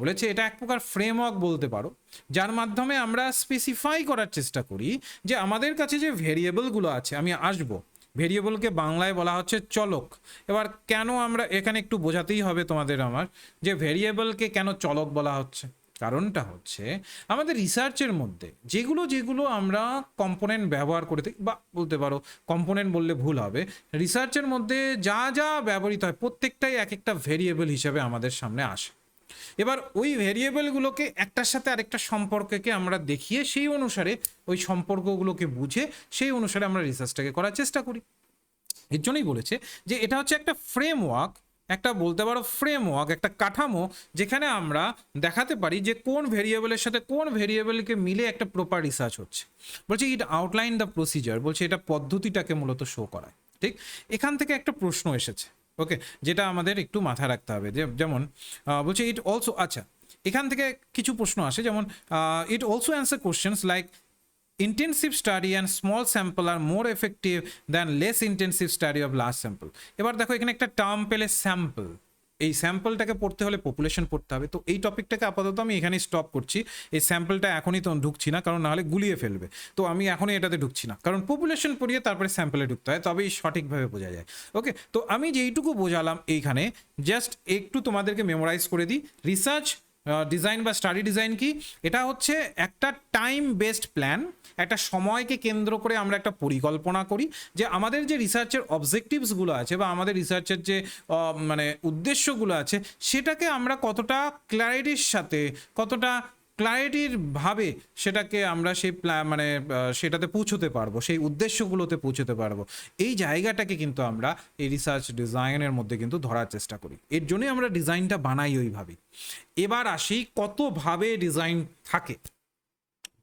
বলেছে এটা এক প্রকার ফ্রেমওয়ার্ক বলতে পারো, যার মাধ্যমে আমরা স্পেসিফাই করার চেষ্টা করি যে আমাদের কাছে যে ভেরিয়েবলগুলো আছে, আমি আসবো, ভেরিয়েবলকে বাংলায় বলা হচ্ছে চলক। এবার কেন আমরা এখানে একটু বোঝাতেই হবে তোমাদের আমার, যে ভেরিয়েবলকে কেন চলক বলা হচ্ছে। কারণটা হচ্ছে আমাদের রিসার্চের মধ্যে যেগুলো যেগুলো আমরা কম্পোনেন্ট ব্যবহার করে থাকি, বা বলতে পারো কম্পোনেন্ট বললে ভুল হবে, রিসার্চের মধ্যে যা যা ব্যবহৃত হয় প্রত্যেকটাই এক একটা ভেরিয়েবল হিসেবে আমাদের সামনে আসে। এবার ওই ভেরিয়েবলগুলোকে একটার সাথে আরেকটা সম্পর্ককে আমরা দেখিয়ে সেই অনুসারে ওই সম্পর্কগুলোকে বুঝে সেই অনুসারে আমরা রিসার্চটাকে করার চেষ্টা করি। এর জন্যই বলেছে যে এটা হচ্ছে একটা ফ্রেমওয়ার্ক, একটা বলতে পারো ফ্রেমওয়ার্ক, একটা কাঠামো, যেখানে আমরা দেখাতে পারি যে কোন ভেরিয়েবলের সাথে কোন ভেরিয়েবলকে মিলে একটা প্রপার রিসার্চ হচ্ছে। বলছে ইট আউটলাইন দ্য প্রসিজার, বলছে এটা পদ্ধতিটাকে মূলত শো করায়। ঠিক, এখান থেকে একটা প্রশ্ন এসেছে, ওকে, যেটা আমাদের একটু মাথায় রাখতে হবে। যে যেমন বলছে ইট অলসো, আচ্ছা এখান থেকে কিছু প্রশ্ন আসে, যেমন it also answer questions like intensive study and small sample are more effective than less intensive study of large sample। এবার দেখো এখানে একটা টার্ম পেলে স্যাম্পল, এই স্যাম্পলটাকে পড়তে হলে পপুলেশন পড়তে হবে। তো এই টপিকটাকে আপাতত আমি এখানে স্টপ করছি, এই স্যাম্পলটা এখনই তো ঢুকছি না, কারণ নাহলে গুলিয়ে ফেলবে। তো আমি এখনই এটাতে ঢুকছি না, কারণ পপুলেশন পড়িয়ে তারপরে স্যাম্পলে ঢুকতে হয়, তবেই সঠিকভাবে বোঝা যায়। ওকে, তো আমি যেইটুকু বোঝালাম এইখানে জাস্ট একটু তোমাদেরকে মেমোরাইজ করে দিই। রিসার্চ ডিজাইন বা স্টাডি ডিজাইন কি? এটা হচ্ছে একটা টাইম বেসড প্ল্যান, একটা সময়কে কেন্দ্র করে আমরা একটা পরিকল্পনা করি যে আমাদের যে রিসার্চের অবজেক্টিভসগুলো আছে বা আমাদের রিসার্চের যে মানে উদ্দেশ্যগুলো আছে, সেটাকে আমরা কতটা ক্ল্যারিটির সাথে, কতটা ক্ল্যারিটির ভাবে সেটাকে আমরা সেই মানে সেটাতে পৌঁছতে পারবো, সেই উদ্দেশ্যগুলোতে পৌঁছতে পারবো, এই জায়গাটাকে কিন্তু আমরা এই রিসার্চ ডিজাইনের মধ্যে কিন্তু ধরার চেষ্টা করি। এর জন্যই আমরা ডিজাইনটা বানাই ওইভাবেই। এবার আসি কতভাবে ডিজাইন থাকে,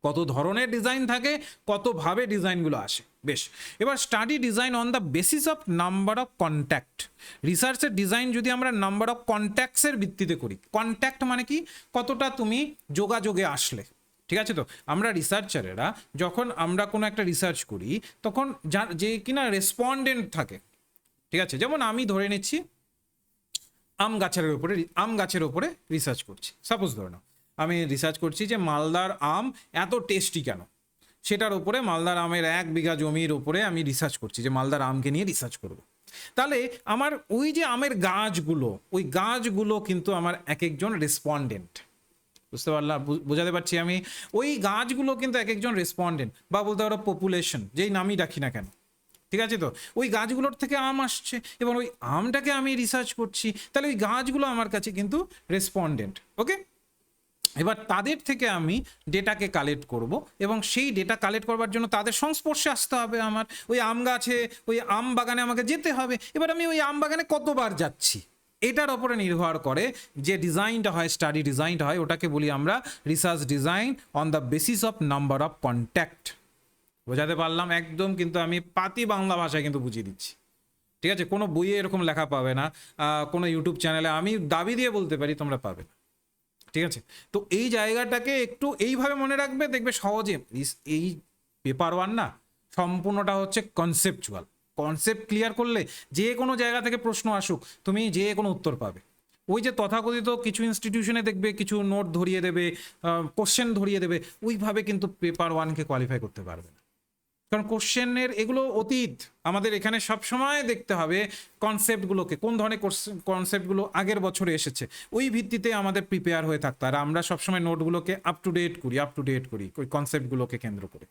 কত ধরনের ডিজাইন থাকে, কতভাবে ডিজাইনগুলো আসে। বেশ, এবার study design on the basis of number of contact. রিসার্চের ডিজাইন যদি আমরা নাম্বার অফ কন্ট্যাক্টসের ভিত্তিতে করি, কন্ট্যাক্ট মানে কি, কতটা তুমি যোগাযোগে আসলে। ঠিক আছে? তো আমরা রিসার্চারেরা যখন আমরা কোনো একটা রিসার্চ করি, তখন যে কিনা রেসপন্ডেন্ট থাকে, ঠিক আছে, যেমন আমি ধরে নিচ্ছি আম গাছের উপরে রিসার্চ করছি, সাপোজ ধরে নাও আমি রিসার্চ করছি যে মালদার আম এত টেস্টি কেন, সেটার উপরে মালদার আমের 1 বিঘা জমির উপরে আমি রিসার্চ করছি, যে মালদার আমকে নিয়ে রিসার্চ করব। তাহলে আমার ওই যে আমের গাছগুলো, ওই গাছগুলো কিন্তু আমার এক একজন রেসপন্ডেন্ট, বুঝতে পারলাম? বোঝাতে পারছি আমি? ওই গাছগুলো কিন্তু এক একজন রেসপন্ডেন্ট, বা বলতে পারো পপুলেশন, যেই নামই রাখি না কেন। ঠিক আছে? তো ওই গাছগুলোর থেকে আম আসছে এবং ওই আমটাকে আমি রিসার্চ করছি, তাহলে ওই গাছগুলো আমার কাছে কিন্তু রেসপন্ডেন্ট। ওকে, এবার তাদের থেকে আমি ডেটাকে কালেক্ট করব, এবং সেই ডেটা কালেক্ট করবার জন্য তাদের সংস্পর্শে আসতে হবে আমার, ওই আম গাছে, ওই আম বাগানে আমাকে যেতে হবে। এবার আমি ওই আম বাগানে কতবার যাচ্ছি, এটার ওপরে নির্ভর করে যে ডিজাইনটা হয়, স্টাডি ডিজাইনটা হয়, ওটাকে বলি আমরা research design on the basis of number of contact. বোঝাতে পারলাম? একদম কিন্তু আমি পাতি বাংলা ভাষায় কিন্তু বুঝিয়ে দিচ্ছি। ঠিক আছে? কোনো বইয়ে এরকম লেখা পাবে না, কোনো ইউটিউব চ্যানেলে আমি দাবি দিয়ে বলতে পারি তোমরা পাবে না। ঠিক আছে? তো এই জায়গাটাকে একটু এইভাবে মনে রাখবে, দেখবে সহজে এই পেপার 1 না সম্পূর্ণটা হচ্ছে কনসেপচুয়াল। কনসেপ্ট ক্লিয়ার করলে যে কোনো জায়গা থেকে প্রশ্ন আসুক, তুমি যে কোনো উত্তর পাবে। ওই যে তথাকথিত কিছু ইনস্টিটিউশনে দেখবে কিছু নোট ধরিয়ে দেবে, কোশ্চেন ধরিয়ে দেবে, ওইভাবে কিন্তু পেপার 1কে কোয়ালিফাই করতে পারবে না, কারণ কোশ্চেনের এগুলো অতীত। আমাদের এখানে সবসময় দেখতে হবে কনসেপ্টগুলোকে, কোন ধরনের কনসেপ্টগুলো আগের বছরে এসেছে, ওই ভিত্তিতে আমাদের প্রিপেয়ার হয়ে থাকতে। আর আমরা সবসময় নোটগুলোকে আপ টু ডেট করি ওই কনসেপ্টগুলোকে কেন্দ্র করে।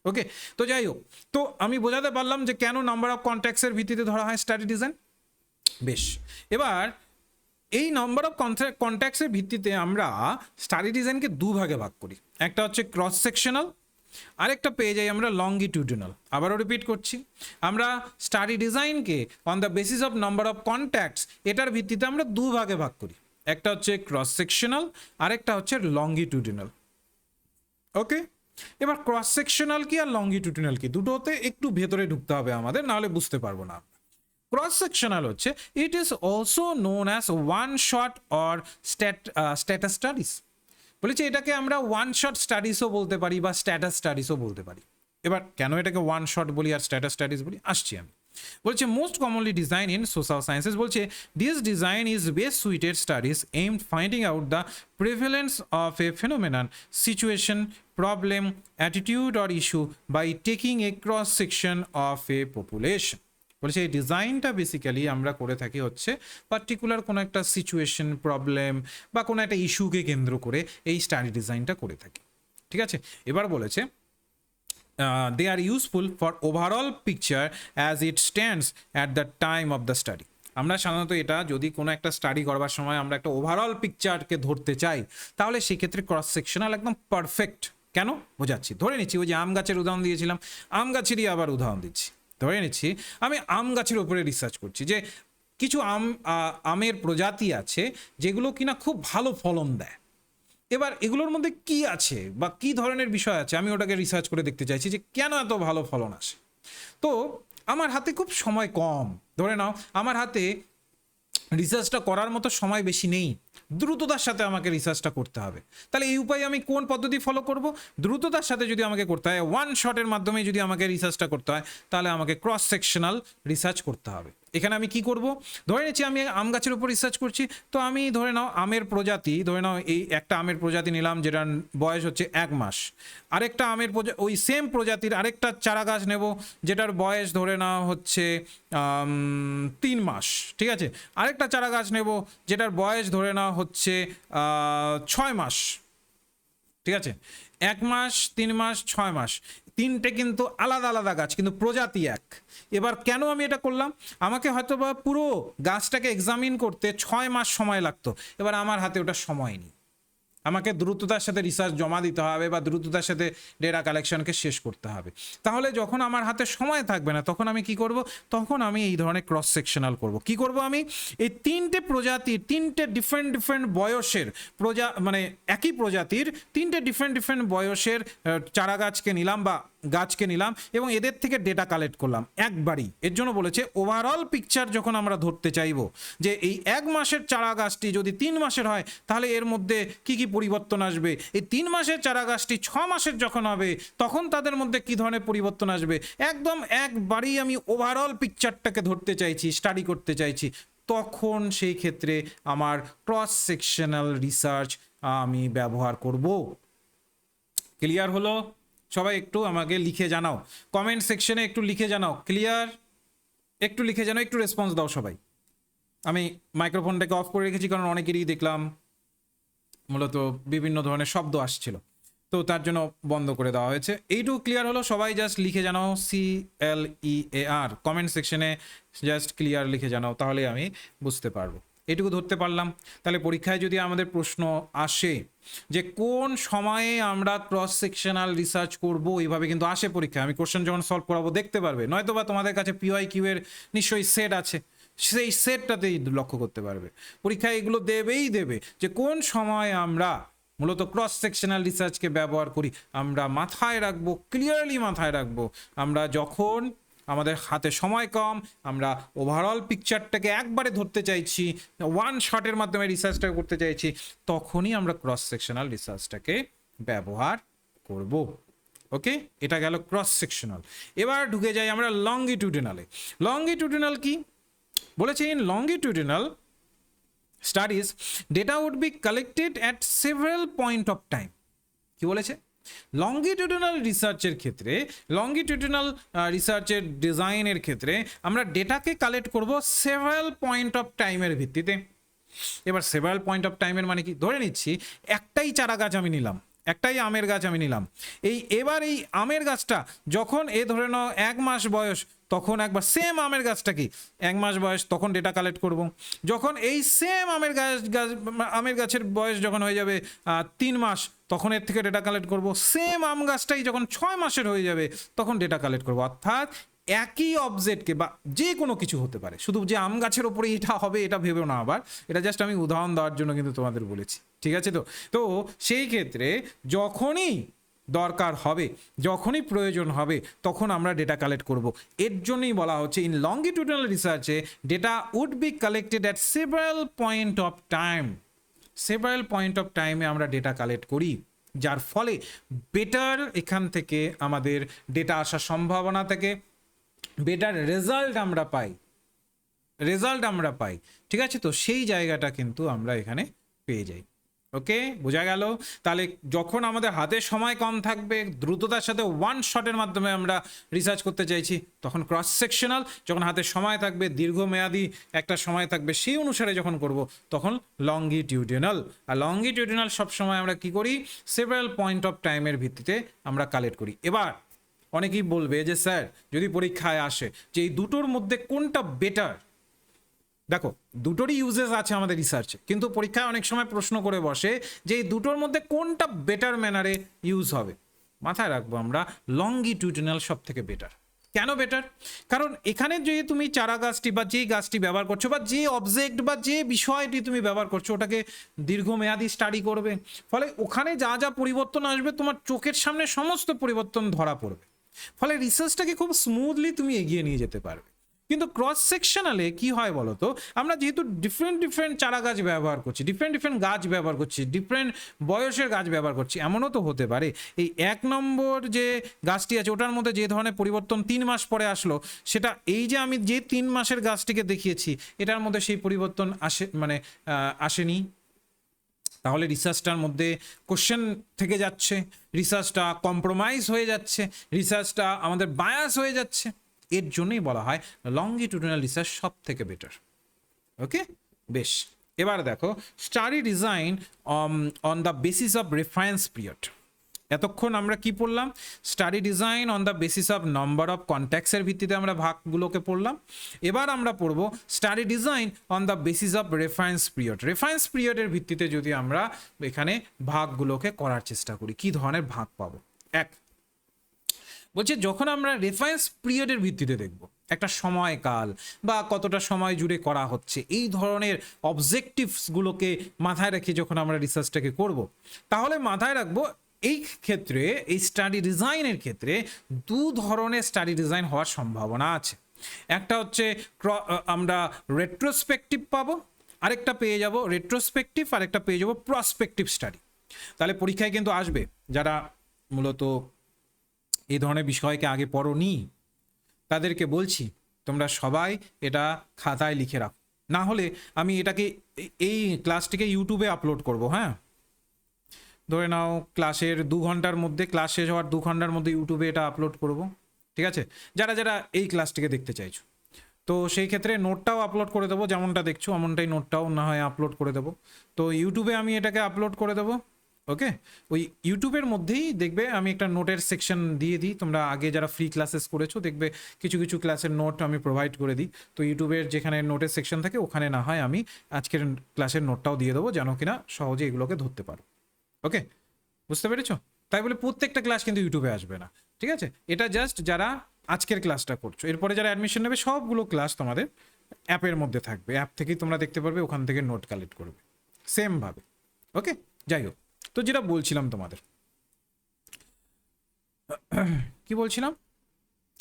ওকে, তো যাই হোক, তো আমি বোঝাতে পারলাম যে কেন নাম্বার অফ কন্ট্যাক্টসের ভিত্তিতে ধরা হয় স্টাডি ডিজাইন। বেশ, এবার এই নাম্বার অফ কন্ট্যাক্টসের ভিত্তিতে আমরা স্টাডি ডিজাইনকে 2 ভাগে ভাগ করি। একটা হচ্ছে ক্রস সেকশনাল, আরেকটা পেয়ে যাই আমরা লঙ্গিটিউডিনাল। আবারও রিপিট করছি, আমরা স্টাডি ডিজাইনকে on the basis of number of contacts এটার ভিত্তিতে আমরা দু ভাগে ভাগ করি, একটা হচ্ছে ক্রস সেকশনাল, আরেকটা হচ্ছে লঙ্গিটিউডিনাল। ওকে, এবার ক্রস সেকশনাল কি আর লঙ্গিটিউডিনাল কি, দুটোতে একটু ভেতরে ঢুকতে হবে আমাদের, নাহলে বুঝতে পারবো না। ক্রস সেকশনাল হচ্ছে it is also known as one shot or status studies. বলেছি এটাকে আমরা ওয়ান শট স্টাডিজও বলতে পারি বা স্ট্যাটাস স্টাডিজও বলতে পারি। এবার কেন এটাকে ওয়ান শট বলি আর স্ট্যাটাস স্টাডিজ বলি আসছি আমি। বলছে most commonly design in social sciences, বলছে this design is best suited studies aimed finding out the prevalence of a phenomenon, situation, problem, attitude or issue by taking a cross section of a population. বলছে এই ডিজাইনটা basically আমরা করে থাকি হচ্ছে particular কোনো একটা সিচুয়েশন, প্রবলেম বা কোনো একটা ইস্যুকে কেন্দ্র করে এই স্টাডি ডিজাইনটা করে থাকি। ঠিক আছে, এবার বলেছে they are useful for overall picture as it stands at the time of the study. আমরা সাধারণত এটা যদি কোনো একটা স্টাডি করবার সময় আমরা একটা ওভারঅল পিকচারকে ধরতে চাই, তাহলে সেক্ষেত্রে ক্রস সেকশনাল একদম পারফেক্ট। কেন বোঝাচ্ছি, ধরে নিচ্ছি ওই যে আম গাছের উদাহরণ দিয়েছিলাম, আম গাছেরই আবার উদাহরণ দিচ্ছি। ধরে নিচ্ছি আমি আম গাছের উপরে রিসার্চ করছি যে কিছু আমের প্রজাতি আছে যেগুলো কিনা খুব ভালো ফলন দেয়। এবার এগুলোর মধ্যে কি আছে বা কি ধরনের বিষয় আছে আমি ওটাকে রিসার্চ করে দেখতে চাইছি যে কেন এত ভালো ফলন আসে। তো আমার হাতে খুব সময় কম, ধরে নাও আমার হাতে রিসার্চটা করার মতো সময় বেশি নেই, দ্রুততার সাথে আমাকে রিসার্চটা করতে হবে। তাহলে এই উপায়ে আমি কোন পদ্ধতি ফলো করব? দ্রুততার সাথে যদি আমাকে করতে হয়, ওয়ান শটের মাধ্যমে যদি আমাকে রিসার্চটা করতে হয়, তাহলে আমাকে ক্রস সেকশনাল রিসার্চ করতে হবে। এখানে আমি কি করব, ধরে নিচ্ছি আমি আম গাছের উপর রিসার্চ করছি, তো আমি ধরে নাও আমের প্রজাতি, ধরে নাও এই একটা আমের প্রজাতি নিলাম যেটার বয়স হচ্ছে 1 মাস, আরেকটা আমের ওই সেম প্রজাতির আরেকটা চারা গাছ নেব যেটার বয়স ধরে নাও হচ্ছে 3 মাস। ঠিক আছে, আরেকটা চারা গাছ নেব যেটার বয়স ধরে নাও হচ্ছে 6 মাস। ঠিক আছে, 1 মাস, 3 মাস, 6 মাস, তিনটে কিন্তু আলাদা আলাদা গাছ কিন্তু প্রজাতি এক। এবার কেন আমি এটা করলাম, আমাকে হয়তো বা পুরো গাছটাকে এক্সামিন করতে 6 মাস সময় লাগতো, এবার আমার হাতে ওটা সময় নেই, আমাকে দ্রুততার সাথে রিসার্চ জমা দিতে হবে বা দ্রুততার সাথে ডেটা কালেকশনকে শেষ করতে হবে। তাহলে যখন আমার হাতে সময় থাকবে না তখন আমি কি করব, তখন আমি এই ধরনের ক্রস সেকশনাল করব। কি করব, আমি এই তিনটে প্রজাতির, তিনটে ডিফারেন্ট বয়সের মানে একই প্রজাতির তিনটে ডিফারেন্ট বয়সের চারা গাছকে নিলাম বা গাছকে নিলাম এবং এদের থেকে ডেটা কালেক্ট করলাম একবারই। এর জন্য বলেছে ওভারঅল পিকচার যখন আমরা ধরতে চাইবো যে এই 1 মাসের চারা গাছটি যদি 3 মাসের হয় তাহলে এর মধ্যে কি কি পরিবর্তন আসবে, এই 3 মাসের চারা গাছটি 6 মাসের যখন হবে তখন তাদের মধ্যে কি ধরনের পরিবর্তন আসবে, একদম একবারই আমি ওভারঅল পিকচারটাকে ধরতে চাইছি, স্টাডি করতে চাইছি, তখন সেই ক্ষেত্রে আমার ক্রস সেকশনাল রিসার্চ আমি ব্যবহার করব। ক্লিয়ার হলো? সবাই একটু আমাকে লিখে জানাও, কমেন্ট সেকশনে একটু লিখে জানাও, ক্লিয়ার? একটু লিখে জানাও, একটু রেসপন্স দাও সবাই। আমি মাইক্রোফোনটাকে অফ করে রেখেছি কারণ অনেকেরই দেখলাম মূলত বিভিন্ন ধরনের শব্দ আসছিল, তো তার জন্য বন্ধ করে দেওয়া হয়েছে। এইটুকু ক্লিয়ার হলো? সবাই জাস্ট লিখে জানাও CLEAR কমেন্ট সেকশনে জাস্ট ক্লিয়ার লিখে জানাও, তাহলে আমি বুঝতে পারবো। এটুকু ধরতে পারলাম। তাহলে পরীক্ষায় যদি আমাদের প্রশ্ন আসে যে কোন সময়ে আমরা ক্রস সেকশনাল রিসার্চ করব, এইভাবে কিন্তু আসে পরীক্ষায়, আমি কোশ্চেন যখন সলভ করাবো দেখতে পারবে, নয়তো বা তোমাদের কাছে PYQ এর নিশ্চয়ই সেট আছে, সেই সেটটাতেই লক্ষ্য করতে পারবে। পরীক্ষায় এগুলো দেবে যে কোন সময় আমরা মূলত ক্রস সেকশনাল রিসার্চকে ব্যবহার করি। আমরা মাথায় রাখবো, ক্লিয়ারলি মাথায় রাখবো, আমরা যখন আমাদের হাতে সময় কম, আমরা ওভারঅল পিকচারটাকে একবারে ধরতে চাইছি, ওয়ান শটের মাধ্যমে রিসার্চটা করতে চাইছি, তখনই আমরা ক্রস সেকশনাল রিসার্চটাকে ব্যবহার করব। ওকে, এটা গেল ক্রস সেকশনাল। এবার ঢুকে যাই আমরা লঙ্গিটিউডিনালে। লঙ্গিটিউডিনাল কি বলেছে? In longitudinal studies data would be collected at several point of time. কি বলেছে? লঙ্গিটিউডিনাল রিসার্চের ক্ষেত্রে, লঙ্গিটিউডিনাল রিসার্চের ডিজাইনের ক্ষেত্রে আমরা ডেটাকে কালেক্ট করব সেভারাল পয়েন্ট অফ টাইমের ভিত্তিতে। এবার সেভারাল পয়েন্ট অফ টাইমের মানে কি? ধরে নিচ্ছি একটাই চারা গাছ আমি নিলাম, একটাই আমের গাছ আমি নিলাম। এবার এই আমের গাছটা যখন ধরে নাও 1 মাস বয়স, তখন একবার সেম আমের গাছটা কি 1 মাস বয়স, তখন ডেটা কালেক্ট করব। যখন এই সেম আমের গাছের বয়স যখন হয়ে যাবে 3 মাস, তখন এর থেকে ডেটা কালেক্ট করব। সেম আম গাছটাই যখন 6 মাসের হয়ে যাবে, তখন ডেটা কালেক্ট করব। অর্থাৎ একই অবজেক্টকে বা যে কোনো কিছু হতে পারে, শুধু যে আম গাছের ওপরে এটা হবে এটা ভেবেও না। আবার এটা জাস্ট আমি উদাহরণ দেওয়ার জন্য কিন্তু তোমাদের বলেছি, ঠিক আছে? তো সেই ক্ষেত্রে যখনই দরকার হবে, যখনই প্রয়োজন হবে, তখন আমরা ডেটা কালেক্ট করব। এর জন্যই বলা হচ্ছে ইন লংগিটিউডিনাল রিসার্চে data would be collected at several point of time. Several point of টাইমে আমরা ডেটা কালেক্ট করি, যার ফলে বেটার এখান থেকে আমাদের ডেটা আসার সম্ভাবনা থেকে বেটার রেজাল্ট আমরা পাই, ঠিক আছে? তো সেই জায়গাটা কিন্তু আমরা এখানে পেয়ে যাই। ওকে, বোঝা গেল? তাহলে যখন আমাদের হাতে সময় কম থাকবে, দ্রুততার সাথে ওয়ান শটের মাধ্যমে আমরা রিসার্চ করতে চাইছি, তখন ক্রস সেকশনাল। যখন হাতে সময় থাকবে, দীর্ঘমেয়াদী একটা সময় থাকবে, সেই অনুসারে যখন করব, তখন লংগিটিউডিনাল। আর লংগিটিউডিনাল সবসময় আমরা কি করি? সেভারাল পয়েন্ট অফ টাইমের ভিত্তিতে আমরা কালেক্ট করি। এবার অনেকেই বলবে যে স্যার, যদি পরীক্ষায় আসে যে এই দুটোর মধ্যে কোনটা বেটার, দেখো দুটোরই ইউজেস আছে আমাদের রিসার্চে, কিন্তু পরীক্ষায় অনেক সময় প্রশ্ন করে বসে যে এই দুটোর মধ্যে কোনটা বেটার ম্যানারে ইউজ হবে। মাথায় রাখবো আমরা লংগিটিউডিনাল সব থেকে বেটার। কেন বেটার? কারণ এখানে যে তুমি চারা গাছটি বা যেই গাছটি ব্যবহার করছো বা যে অবজেক্ট বা যে বিষয়টি তুমি ব্যবহার করছো, ওটাকে দীর্ঘমেয়াদী স্টাডি করবে, ফলে ওখানে যা যা পরিবর্তন আসবে তোমার চোখের সামনে সমস্ত পরিবর্তন ধরা পড়বে, ফলে রিসার্চটাকে খুব স্মুথলি তুমি এগিয়ে নিয়ে যেতে পারবে। কিন্তু ক্রস সেকশনালে কি হয় বলো তো, আমরা যেহেতু ডিফারেন্ট চারা গাছ ব্যবহার করছি, ডিফারেন্ট গাছ ব্যবহার করছি, ডিফারেন্ট বয়সের গাছ ব্যবহার করছি, এমনও তো হতে পারে এই 1 নম্বর যে গাছটি আছে ওটার মধ্যে যে ধরনের পরিবর্তন 3 মাস পরে আসলো, সেটা এই যে আমি যে 3 মাসের গাছটিকে দেখিয়েছি এটার মধ্যে সেই পরিবর্তন আসেনি। তাহলে রিসার্চটার মধ্যে কোশ্চেন থেকে যাচ্ছে, রিসার্চটা কম্প্রোমাইজ হয়ে যাচ্ছে, রিসার্চটা আমাদের বায়াস হয়ে যাচ্ছে। এর জন্যই বলা হয় লংগিটিউডিনাল রিসার্চ সব থেকে বেটার। ওকে, বেশ। এবার দেখো study design on the basis of reference period. এতক্ষণ আমরা কি পড়লাম? Study design on the basis of number of কন্ট্যাক্টসের ভিত্তিতে আমরা ভাগগুলোকে পড়লাম। এবার আমরা পড়ব study design on the basis of reference period. Reference পিরিয়ডের ভিত্তিতে যদি আমরা এখানে ভাগগুলোকে করার চেষ্টা করি, কি ধরনের ভাগ পাবো? এক, বলছে যখন আমরা রেফারেন্স পিরিয়ডের ভিত্তিতে দেখব একটা সময়কাল বা কতটা সময় জুড়ে করা হচ্ছে, এই ধরনের অবজেক্টিভসগুলোকে মাথায় রেখে যখন আমরা রিসার্চটাকে করব, তাহলে মাথায় রাখবো এই ক্ষেত্রে, এই স্টাডি ডিজাইনের ক্ষেত্রে 2 ধরনের স্টাডি ডিজাইন হওয়ার সম্ভাবনা আছে। একটা হচ্ছে আমরা রেট্রোস্পেকটিভ পাবো, আরেকটা পেয়ে যাব রেট্রোস্পেকটিভ, আরেকটা পেয়ে যাব প্রসপেকটিভ স্টাডি। তাহলে পরীক্ষায় কিন্তু আসবে যারা মূলত এই ধরনের বিষয়কে আগে পড়োনি, তাদেরকে বলছি তোমরা সবাই এটা খাতায় লিখে রাখো, না হলে আমি এটাকে এই ক্লাসটিকে ইউটিউবে আপলোড করব। হ্যাঁ, ধরে নাও ক্লাসের 2 ঘন্টার মধ্যে, ক্লাস শেষ হওয়ার 2 ঘন্টার মধ্যে ইউটিউবে এটা আপলোড করব, ঠিক আছে? যারা যারা এই ক্লাসটিকে দেখতে চাইছো, তো সেই ক্ষেত্রে নোটটাও আপলোড করে দেবো, যেমনটা দেখছো এমনটাই নোটটাও না হয় আপলোড করে দেবো। তো ইউটিউবে আমি এটাকে আপলোড করে দেবো। ওকে, ওই ইউটিউবের মধ্যেই দেখবে আমি একটা নোটের সেকশন দিয়ে দিই। তোমরা আগে যারা ফ্রি ক্লাসেস করেছো দেখবে কিছু কিছু ক্লাসের নোট আমি প্রোভাইড করে দিই। তো ইউটিউবের যেখানে নোটের সেকশন থাকে ওখানে না হয় আমি আজকের ক্লাসের নোটটাও দিয়ে দেবো, যেন কিনা সহজে এগুলোকে ধরতে পারো। ওকে, বুঝতে পেরেছো? তাই বলে প্রত্যেকটা ক্লাস কিন্তু ইউটিউবে আসবে না, ঠিক আছে? এটা জাস্ট যারা আজকের ক্লাসটা করছো, এরপরে যারা অ্যাডমিশন নেবে সবগুলো ক্লাস তোমাদের অ্যাপের মধ্যে থাকবে, অ্যাপ থেকেই তোমরা দেখতে পারবে, ওখান থেকে নোট কালেক্ট করবে সেমভাবে। ওকে, যাই হোক, তো যেটা বলছিলাম তোমাদের, কি বলছিলাম,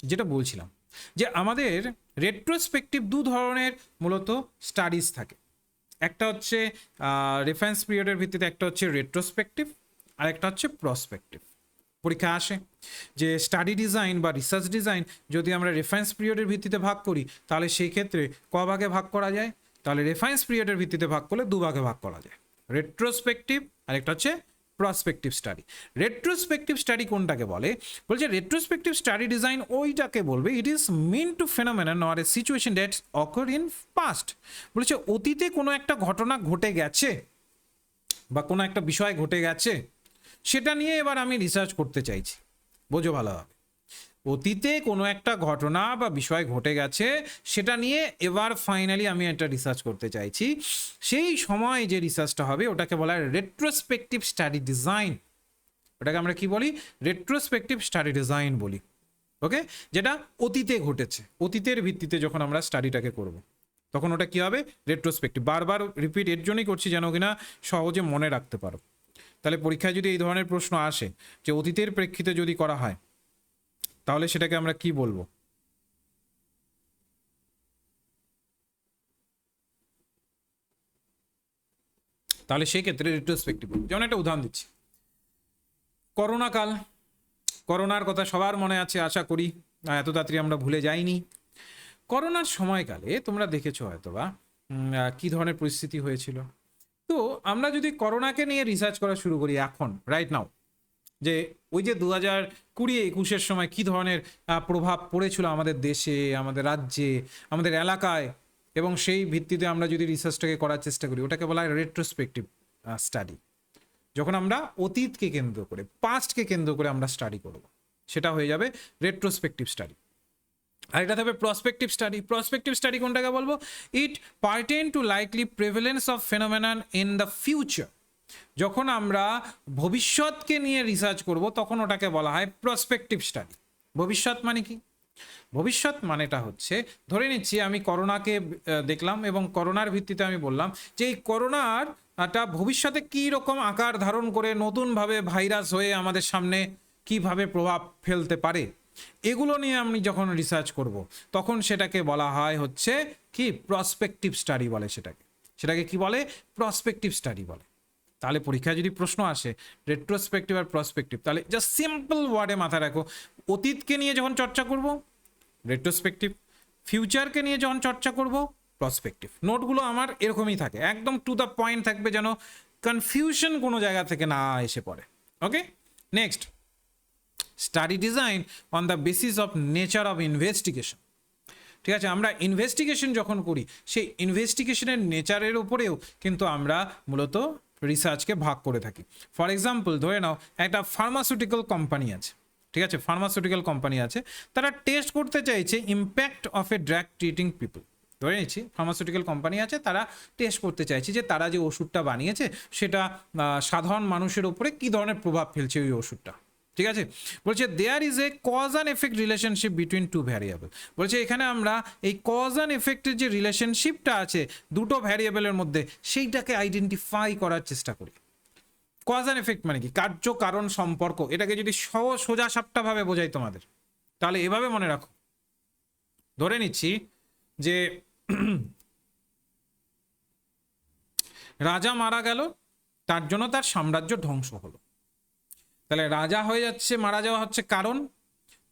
যেটা বলছিলাম যে আমাদের রেট্রোস্পেকটিভ 2 ধরনের মূলত স্টাডিজ থাকে। একটা হচ্ছে রেফারেন্স পিরিয়ডের ভিত্তিতে, একটা হচ্ছে রেট্রোস্পেকটিভ, আর একটা হচ্ছে প্রসপেকটিভ। পরীক্ষা আসে যে স্টাডি ডিজাইন বা রিসার্চ ডিজাইন যদি আমরা রেফারেন্স পিরিয়ডের ভিত্তিতে ভাগ করি, তাহলে সেই ক্ষেত্রে ক ভাগে ভাগ করা যায়? তাহলে রেফারেন্স পিরিয়ডের ভিত্তিতে ভাগ করলে 2 ভাগে ভাগ করা যায়, রেট্রোস্পেকটিভ আর একটা হচ্ছে প্রসপেকটিভ স্টাডি। রেট্রোস্পেকটিভ স্টাডি কোনটাকে বলে? বলছে রেট্রোস্পেকটিভ স্টাডি ডিজাইন ওইটাকে বলবে it is mean to phenomenon or a situation that's occur in past. বলেছে অতীতে কোনো একটা ঘটনা ঘটে গেছে বা কোনো একটা বিষয় ঘটে গেছে, সেটা নিয়ে এবার আমি রিসার্চ করতে চাইছি। বোঝো ভালোভাবে, অতীতে কোনো একটা ঘটনা বা বিষয় ঘটে গেছে, সেটা নিয়ে এবার ফাইনালি আমি একটা রিসার্চ করতে চাইছি। সেই সময় যে রিসার্চটা হবে ওটাকে বলা হয় রেট্রোস্পেকটিভ স্টাডি ডিজাইন। ওটাকে আমরা কি বলি? রেট্রোস্পেকটিভ স্টাডি ডিজাইন বলি। ওকে, যেটা অতীতে ঘটেছে, অতীতের ভিত্তিতে যখন আমরা স্টাডিটাকে করব তখন ওটা কি হবে? রেট্রোস্পেকটিভ। বারবার রিপিট এর জন্যই করছি যেন কিনা সহজে মনে রাখতে পারো। তাহলে পরীক্ষায় যদি এই ধরনের প্রশ্ন আসে যে অতীতের প্রেক্ষিতে যদি করা হয়, তাহলে সেটাকে আমরা কি বলবো? তাহলে সেই ক্ষেত্রে রেট্রোস্পেকটিভ। যেমন একটা উদাহরণ দিচ্ছি, করোনা কাল। করোনার কথা সবার মনে আছে আশা করি, এত তাড়াতাড়ি আমরা ভুলে যাইনি। করোনার সময়কালে তোমরা দেখেছো হয়তোবা কি ধরনের পরিস্থিতি হয়েছিল। তো আমরা যদি করোনাকে নিয়ে রিসার্চ করা শুরু করি এখন, রাইট নাও, যে ওই যে 2020-21 সময় কি ধরনের প্রভাব পড়েছিল আমাদের দেশে, আমাদের রাজ্যে, আমাদের এলাকায়, এবং সেই ভিত্তিতে আমরা যদি রিসার্চটাকে করার চেষ্টা করি, ওটাকে বলা হয় রেট্রোস্পেকটিভ স্টাডি। যখন আমরা অতীতকে কেন্দ্র করে, পাস্টকে কেন্দ্র করে আমরা স্টাডি করব, সেটা হয়ে যাবে রেট্রোস্পেকটিভ স্টাডি। আর এটা হবে প্রসপেকটিভ স্টাডি। প্রসপেকটিভ স্টাডি কোনটাকে বলবো? It pertain to likely prevalence of phenomenon in the future. যখন আমরা ভবিষ্যৎকে নিয়ে রিসার্চ করব তখন ওটাকে বলা হয় প্রসপেকটিভ স্টাডি। ভবিষ্যৎ মানে কি? ভবিষ্যৎ মানেটা হচ্ছে, ধরে নিচ্ছি আমি করোনাকে দেখলাম এবং করোনার ভিত্তিতে আমি বললাম যে এই করোনার ভবিষ্যতে কী রকম আকার ধারণ করে নতুনভাবে ভাইরাস হয়ে আমাদের সামনে কিভাবে প্রভাব ফেলতে পারে, এগুলো নিয়ে আমি যখন রিসার্চ করব তখন সেটাকে বলা হয় হচ্ছে কি? প্রসপেকটিভ স্টাডি বলে সেটাকে। সেটাকে কি বলে? প্রসপেকটিভ স্টাডি বলে। তাহলে পরীক্ষায় যদি প্রশ্ন আসে রেট্রোস্পেকটিভ আর প্রসপেকটিভ, তাহলে জাস্ট সিম্পল ওয়ার্ডে মাথায় রাখো, অতীতকে নিয়ে যখন চর্চা করব রেট্রোস্পেকটিভ, ফিউচারকে নিয়ে যখন চর্চা করব প্রসপেকটিভ। নোটগুলো আমার এরকমই থাকে, একদম টু দ্য পয়েন্ট থাকবে, যেন কনফিউশন কোনো জায়গা থেকে না এসে পড়ে। Okay, next, study design on the basis of nature of investigation. ঠিক আছে, আমরা ইনভেস্টিগেশন যখন করি সেই ইনভেস্টিগেশনের নেচারের উপরেও কিন্তু আমরা মূলত রিসার্চকে ভাগ করে থাকি। ফর এক্সাম্পল, ধরে নাও একটা ফার্মাসিউটিক্যাল কোম্পানি আছে, ঠিক আছে, ফার্মাসিউটিক্যাল কোম্পানি আছে, তারা টেস্ট করতে চাইছে impact of a drug treating people. ধরে নিচ্ছি ফার্মাসিউটিক্যাল কোম্পানি আছে, তারা টেস্ট করতে চাইছে যে তারা যে ওষুধটা বানিয়েছে সেটা সাধারণ মানুষের উপরে কী ধরনের প্রভাব ফেলছে ওই ওষুধটা। ঠিক আছে, বলছে there is a cause and effect relationship between two variable. বলছে এখানে আমরা এই কজ অ্যান্ড এফেক্টের যে রিলেশনশিপটা আছে দুটো ভ্যারিয়েবলের মধ্যে, সেইটাকে আইডেন্টিফাই করার চেষ্টা করি। কজ অ্যান্ড এফেক্ট মানে কি? কার্য কারণ সম্পর্ক। এটাকে যদি সোজা সাপটাভাবে বোঝাই তোমাদের, তাহলে এভাবে মনে রাখো, ধরে নিচ্ছি যে রাজা মারা গেল, তার জন্য তার সাম্রাজ্য ধ্বংস হলো। তাহলে রাজা হয়ে যাচ্ছে, মারা যাওয়া হচ্ছে কারণ,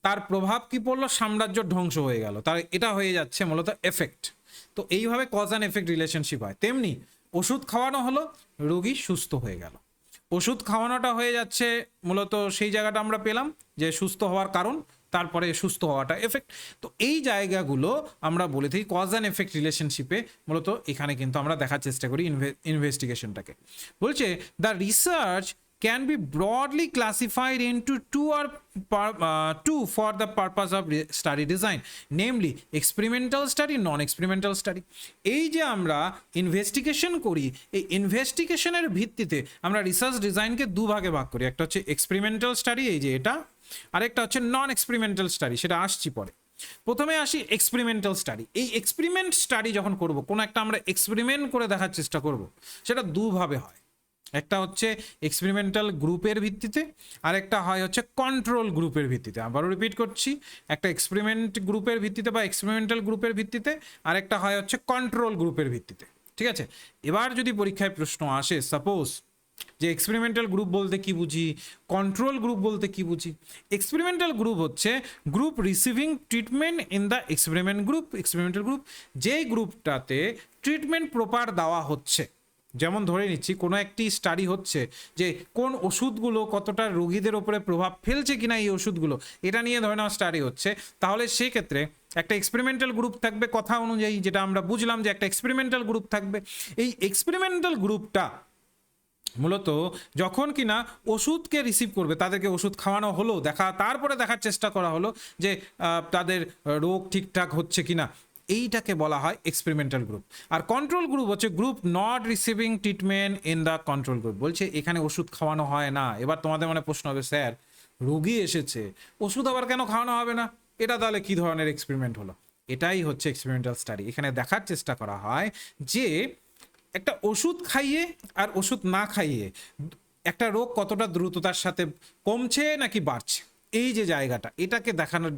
তার প্রভাব কি পড়লো? সাম্রাজ্য ধ্বংস হয়ে গেল, তার এটা হয়ে যাচ্ছে মূলত এফেক্ট। তো এইভাবে কজ অ্যান্ড এফেক্ট রিলেশনশিপ হয়। তেমনি ওষুধ খাওয়ানো হলো, রোগী সুস্থ হয়ে গেল, ওষুধ খাওয়ানোটা হয়ে যাচ্ছে মূলত সেই জায়গাটা আমরা পেলাম যে সুস্থ হওয়ার কারণ, তারপরে সুস্থ হওয়াটা এফেক্ট। তো এই জায়গাগুলো আমরা বলে থাকি কজ অ্যান্ড এফেক্ট রিলেশনশিপে। মূলত এখানে কিন্তু আমরা দেখার চেষ্টা করি ইনভেস্টিগেশনটাকে। বলছে the research can be broadly classified into two for the purpose of study design, namely experimental study, non-experimental study. এই যে আমরা ইনভেস্টিগেশন করি, এই ইনভেস্টিগেশনের ভিত্তিতে আমরা রিসার্চ ডিজাইনকে দুভাগে ভাগ করি। একটা হচ্ছে এক্সপেরিমেন্টাল স্টাডি, এই যে এটা, আরেকটা হচ্ছে নন এক্সপেরিমেন্টাল স্টাডি, সেটা আসছি পরে। প্রথমে আসি এক্সপেরিমেন্টাল স্টাডি। এই এক্সপেরিমেন্ট স্টাডি যখন করব, কোনো একটা আমরা এক্সপেরিমেন্ট করে দেখার চেষ্টা করব, সেটা দুভাবে হয়। একটা হচ্ছে এক্সপেরিমেন্টাল গ্রুপের ভিত্তিতে, আর একটা হয় হচ্ছে কন্ট্রোল গ্রুপের ভিত্তিতে। আবারও রিপিট করছি, একটা এক্সপেরিমেন্ট গ্রুপের ভিত্তিতে বা এক্সপেরিমেন্টাল গ্রুপের ভিত্তিতে, আর একটা হয় হচ্ছে কন্ট্রোল গ্রুপের ভিত্তিতে। ঠিক আছে, এবার যদি পরীক্ষায় প্রশ্ন আসে সাপোজ যে এক্সপেরিমেন্টাল গ্রুপ বলতে কি বুঝি, কন্ট্রোল গ্রুপ বলতে কি বুঝি। এক্সপেরিমেন্টাল গ্রুপ হচ্ছে group receiving treatment in the experimental group, যেই গ্রুপটাতে ট্রিটমেন্ট প্রপার দেওয়া হচ্ছে। যেমন ধরে নিচ্ছি কোনো একটি স্টাডি হচ্ছে যে কোন ওষুধগুলো কতটা রোগীদের ওপরে প্রভাব ফেলছে কিনা এই ওষুধগুলো, এটা নিয়ে ধরে নেওয়া স্টাডি হচ্ছে। তাহলে সেই ক্ষেত্রে একটা এক্সপেরিমেন্টাল গ্রুপ থাকবে, কথা অনুযায়ী যেটা আমরা বুঝলাম যে একটা এক্সপেরিমেন্টাল গ্রুপ থাকবে। এই এক্সপেরিমেন্টাল গ্রুপটা মূলত যখন কিনা ওষুধকে রিসিভ করবে, তাদেরকে ওষুধ খাওয়ানো হলো, তারপরে দেখার চেষ্টা করা হলো যে তাদের রোগ ঠিকঠাক হচ্ছে কিনা, এইটাকে বলা হয় এক্সপেরিমেন্টাল গ্রুপ। আর কন্ট্রোল গ্রুপ হচ্ছে group not receiving treatment in the control group. বলছে এখানে ওষুধ খাওয়ানো হয় না। এবার তোমাদের মনে প্রশ্ন হবে, স্যার রোগী এসেছে, ওষুধ আবার কেন খাওয়ানো হবে না? এটা তাহলে কি ধরনের এক্সপেরিমেন্ট হলো? এটাই হচ্ছে এক্সপেরিমেন্টাল স্টাডি। এখানে দেখার চেষ্টা করা হয় যে একটা ওষুধ খাইয়ে আর ওষুধ না খাইয়ে একটা রোগ কতটা দ্রুততার সাথে কমছে নাকি বাড়ছে, এই যে জায়গাটা, এটাকে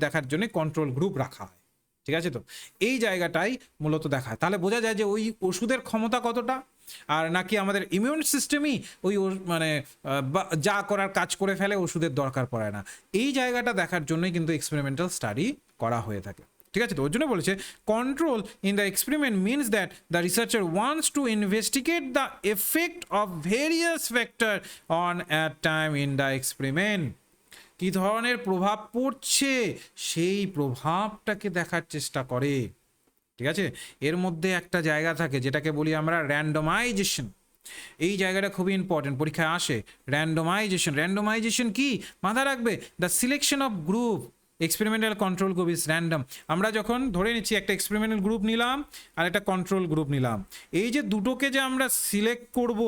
দেখার জন্য কন্ট্রোল গ্রুপ রাখা হয়। ঠিক আছে? তো এই জায়গাটাই মূলত দেখায়। তাহলে বোঝা যায় যে ওই ওষুধের ক্ষমতা কতটা, আর নাকি আমাদের ইমিউন সিস্টেমই ওই মানে যা করার কাজ করে ফেলে, ওষুধের দরকার পড়ে না। এই জায়গাটা দেখার জন্যই কিন্তু এক্সপেরিমেন্টাল স্টাডি করা হয়ে থাকে। ঠিক আছে? তো ওর জন্য বলেছে control in the experiment means that the researcher wants to investigate the effect of various factor on a time in the experiment. কি ধরনের প্রভাব পড়ছে সেই প্রভাবটাকে দেখার চেষ্টা করে। ঠিক আছে? এর মধ্যে একটা জায়গা থাকে যেটাকে বলি আমরা র্যান্ডমাইজেশন। এই জায়গাটা খুবই ইম্পর্টেন্ট, পরীক্ষায় আসে। র্যান্ডমাইজেশন কি মাথায় রাখবে? The selection of group experimental control group is random. আমরা যখন ধরে নিচ্ছি একটা এক্সপেরিমেন্টাল গ্রুপ নিলাম আর একটা কন্ট্রোল গ্রুপ নিলাম, এই যে দুটোকে যে আমরা সিলেক্ট করব,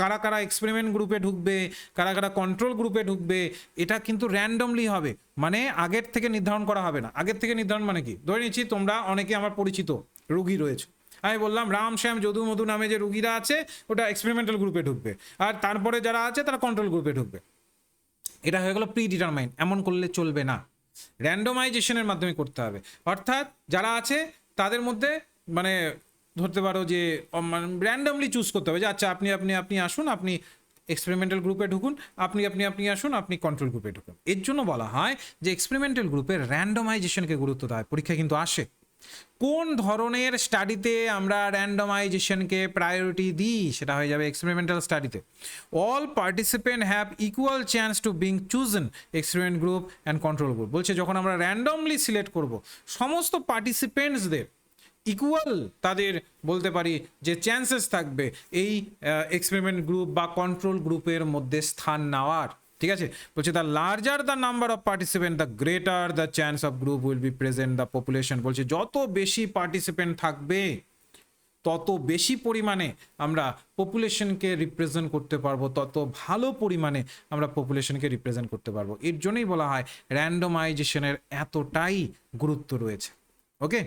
কারা কারা এক্সপেরিমেন্ট গ্রুপে ঢুকবে, কারা কারা কন্ট্রোল গ্রুপে ঢুকবে, এটা কিন্তু র্যান্ডমলি হবে। মানে আগের থেকে নির্ধারণ করা হবে না। আগের থেকে নির্ধারণ মানে কি? ধরে নিচ্ছি তোমরা অনেকে আমার পরিচিত রুগী রয়েছে, আমি বললাম রাম শ্যাম যদু মধু নামে যে রুগীরা আছে ওটা এক্সপেরিমেন্টাল গ্রুপে ঢুকবে, আর তারপরে যারা আছে তারা কন্ট্রোল গ্রুপে ঢুকবে। এটা হয়ে গেল প্রি ডিটারমাইন্ড। এমন করলে চলবে না, র্যান্ডমাইজেশনের মাধ্যমে করতে হবে। অর্থাৎ যারা আছে তাদের মধ্যে মানে ধরতে পারো যে র্যান্ডমলি চুজ করতে হবে যে আচ্ছা আপনি আপনি আপনি আসুন, আপনি এক্সপেরিমেন্টাল গ্রুপে ঢুকুন, আপনি আপনি আপনি আসুন, আপনি কন্ট্রোল গ্রুপে ঢুকুন। এর জন্য বলা হয় যে এক্সপেরিমেন্টাল গ্রুপের র্যান্ডমাইজেশনকে গুরুত্ব দেওয়া হয়। পরীক্ষা কিন্তু আসে কোন ধরনের স্টাডিতে আমরা র্যান্ডমাইজেশনকে প্রায়োরিটি দিই, সেটা হয়ে যাবে এক্সপেরিমেন্টাল স্টাডিতে। All participant have equal chance to being chosen experiment group and control group. বলছে যখন আমরা র্যান্ডমলি সিলেক্ট করব, সমস্ত পার্টিসিপেন্টসদের ইকুয়াল তাদের বলতে পারি যে চান্সেস থাকবে এই এক্সপেরিমেন্ট গ্রুপ বা কন্ট্রোল গ্রুপের মধ্যে স্থান নেওয়ার। ঠিক আছে? বলছে the larger the number of participant the greater the chance of group will be present the population. বলছে যত বেশি পার্টিসিপেন্ট থাকবে তত বেশি পরিমাণে আমরা পপুলেশনকে রিপ্রেজেন্ট করতে পারবো, তত ভালো পরিমাণে আমরা পপুলেশনকে রিপ্রেজেন্ট করতে পারবো। এর জন্যই বলা হয় র্যান্ডমাইজেশনের এতটাই গুরুত্ব রয়েছে। ওকে?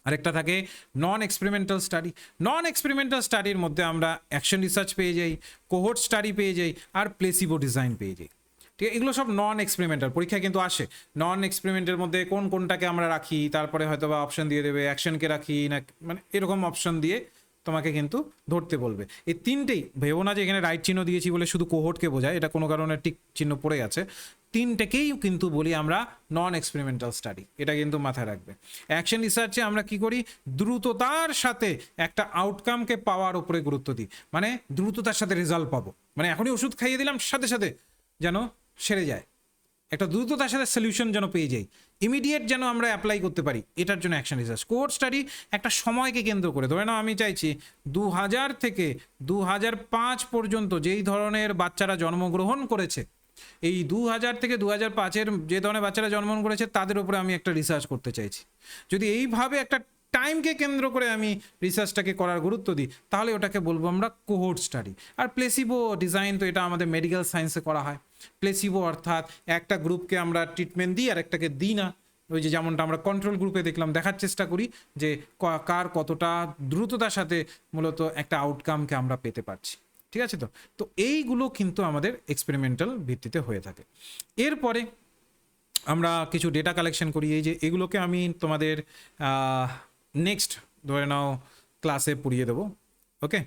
আরেকটা থাকে নন এক্সপেরিমেন্টাল স্টাডি। নন এক্সপেরিমেন্টাল স্টাডির মধ্যে আমরা অ্যাকশন রিসার্চ পেয়ে যাই, কোহোর্ট স্টাডি পেয়ে যাই, আর প্লেসিবো ডিজাইন পেয়ে যাই। ঠিক আছে? এগুলো সব নন এক্সপেরিমেন্টাল। পরীক্ষা কিন্তু আসে নন এক্সপেরিমেন্টের মধ্যে কোনটাকে আমরা রাখি, তারপরে হয়তো বা অপশন দিয়ে দেবে অ্যাকশনকে রাখি না, মানে এরকম অপশন দিয়ে তোমাকে কিন্তু ধরতে বলবে। এই তিনটেই ভেবো না যে এখানে রাইট চিহ্ন দিয়েছি বলে শুধু কোহোর্টকে বোঝায়, এটা কোনো কারণে টিক চিহ্ন পড়ে আছে। তিনটেকেই কিন্তু বলি আমরা নন এক্সপেরিমেন্টাল স্টাডি, এটা কিন্তু মাথায় রাখবে। অ্যাকশন রিসার্চে আমরা কি করি? দ্রুততার সাথে একটা আউটকামকে পাওয়ার উপরে গুরুত্ব দিই, মানে দ্রুততার সাথে রেজাল্ট পাবো, মানে এখনই ওষুধ খাইয়ে দিলাম সাথে সাথে যেন সেরে যায়, একটা দ্রুততার সাথে সলিউশন যেন পেয়ে যাই, ইমিডিয়েট যেন আমরা অ্যাপ্লাই করতে পারি, এটার জন্য অ্যাকশন রিসার্চ। কোহোর্ট স্টাডি একটা সময়কে কেন্দ্র করে, ধরে নাও আমি চাইছি 2000 থেকে 2005 পর্যন্ত যেই ধরনের বাচ্চারা জন্মগ্রহণ করেছে, এই 2000 থেকে 2005-এর যে ধরনের বাচ্চারা জন্মগ্রহণ করেছে তাদের উপরে আমি একটা রিসার্চ করতে চাইছি। যদি এইভাবে একটা টাইমকে কেন্দ্র করে আমি রিসার্চটাকে করার গুরুত্ব দিই, তাহলে ওটাকে বলবো আমরা কোহোর্ট স্টাডি। আর প্লেসিবো ডিজাইন তো এটা আমাদের মেডিকেল সায়েন্সে করা হয়। প্লেসিবো অর্থাৎ একটা গ্রুপকে আমরা ট্রিটমেন্ট দিই আর একটাকে দিই না। ওই যে যেমনটা আমরা কন্ট্রোল গ্রুপে দেখলাম, দেখার চেষ্টা করি যে কার কতটা দ্রুততার সাথে মূলত একটা আউটকামকে আমরা পেতে পারছি। ঠিক আছে? তো তো এইগুলো কিন্তু আমাদের এক্সপেরিমেন্টাল ভিত্তিতে হয়ে থাকে। এরপরে আমরা কিছু ডেটা কালেকশন করি। এই যে এগুলোকে আমি তোমাদের নেক্সট ধরে নাও ক্লাসে পড়িয়ে দেবো। ওকে?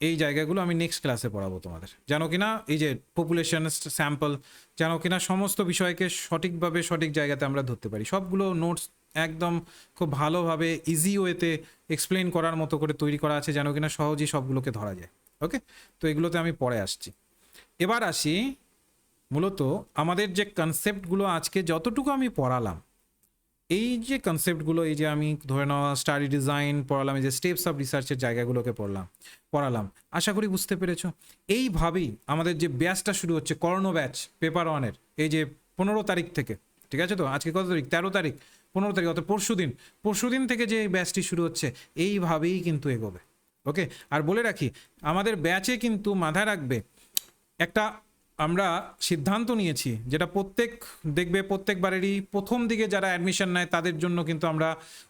এই জায়গাগুলো আমি নেক্সট ক্লাসে পড়াবো তোমাদের, যেন কিনা এই যে পপুলেশন স্যাম্পল, যেন কিনা সমস্ত বিষয়কে সঠিকভাবে সঠিক জায়গাতে আমরা ধরতে পারি। সবগুলো নোটস একদম খুব ভালোভাবে ইজি ওয়েতে এক্সপ্লেন করার মতো করে তৈরি করা আছে, যেন কিনা সহজেই সবগুলোকে ধরা যায়। ওকে? তো এগুলোতে আমি পরে আসছি। এবার আসি মূলত আমাদের যে কনসেপ্টগুলো আজকে যতটুকু আমি পড়ালাম, এই যে কনসেপ্টগুলো, এই যে আমি ধরে নেওয়া স্টাডি ডিজাইন পড়ালাম, এই যে স্টেপস অফ রিসার্চের জায়গাগুলোকে পড়ালাম, আশা করি বুঝতে পেরেছো। এইভাবেই আমাদের যে ব্যাচটা শুরু হচ্ছে, কর্ণ ব্যাচ পেপার ওয়ানের, এই যে 15 তারিখ থেকে, ঠিক আছে তো, আজকে কত তারিখ, 13 তারিখ, 15 তারিখ অর্থাৎ পরশুদিন থেকে যে এই ব্যাচটি শুরু হচ্ছে, এইভাবেই কিন্তু এগোবে। ওকে, আর বলে রাখি আমাদের ব্যাচে কিন্তু মাথায় রাখবে একটা আমরা সিদ্ধান্ত নিয়েছি, যেটা প্রত্যেকবারেরই প্রথম দিকে যারা অ্যাডমিশন নেয় তাদের জন্য কিন্তু আমরা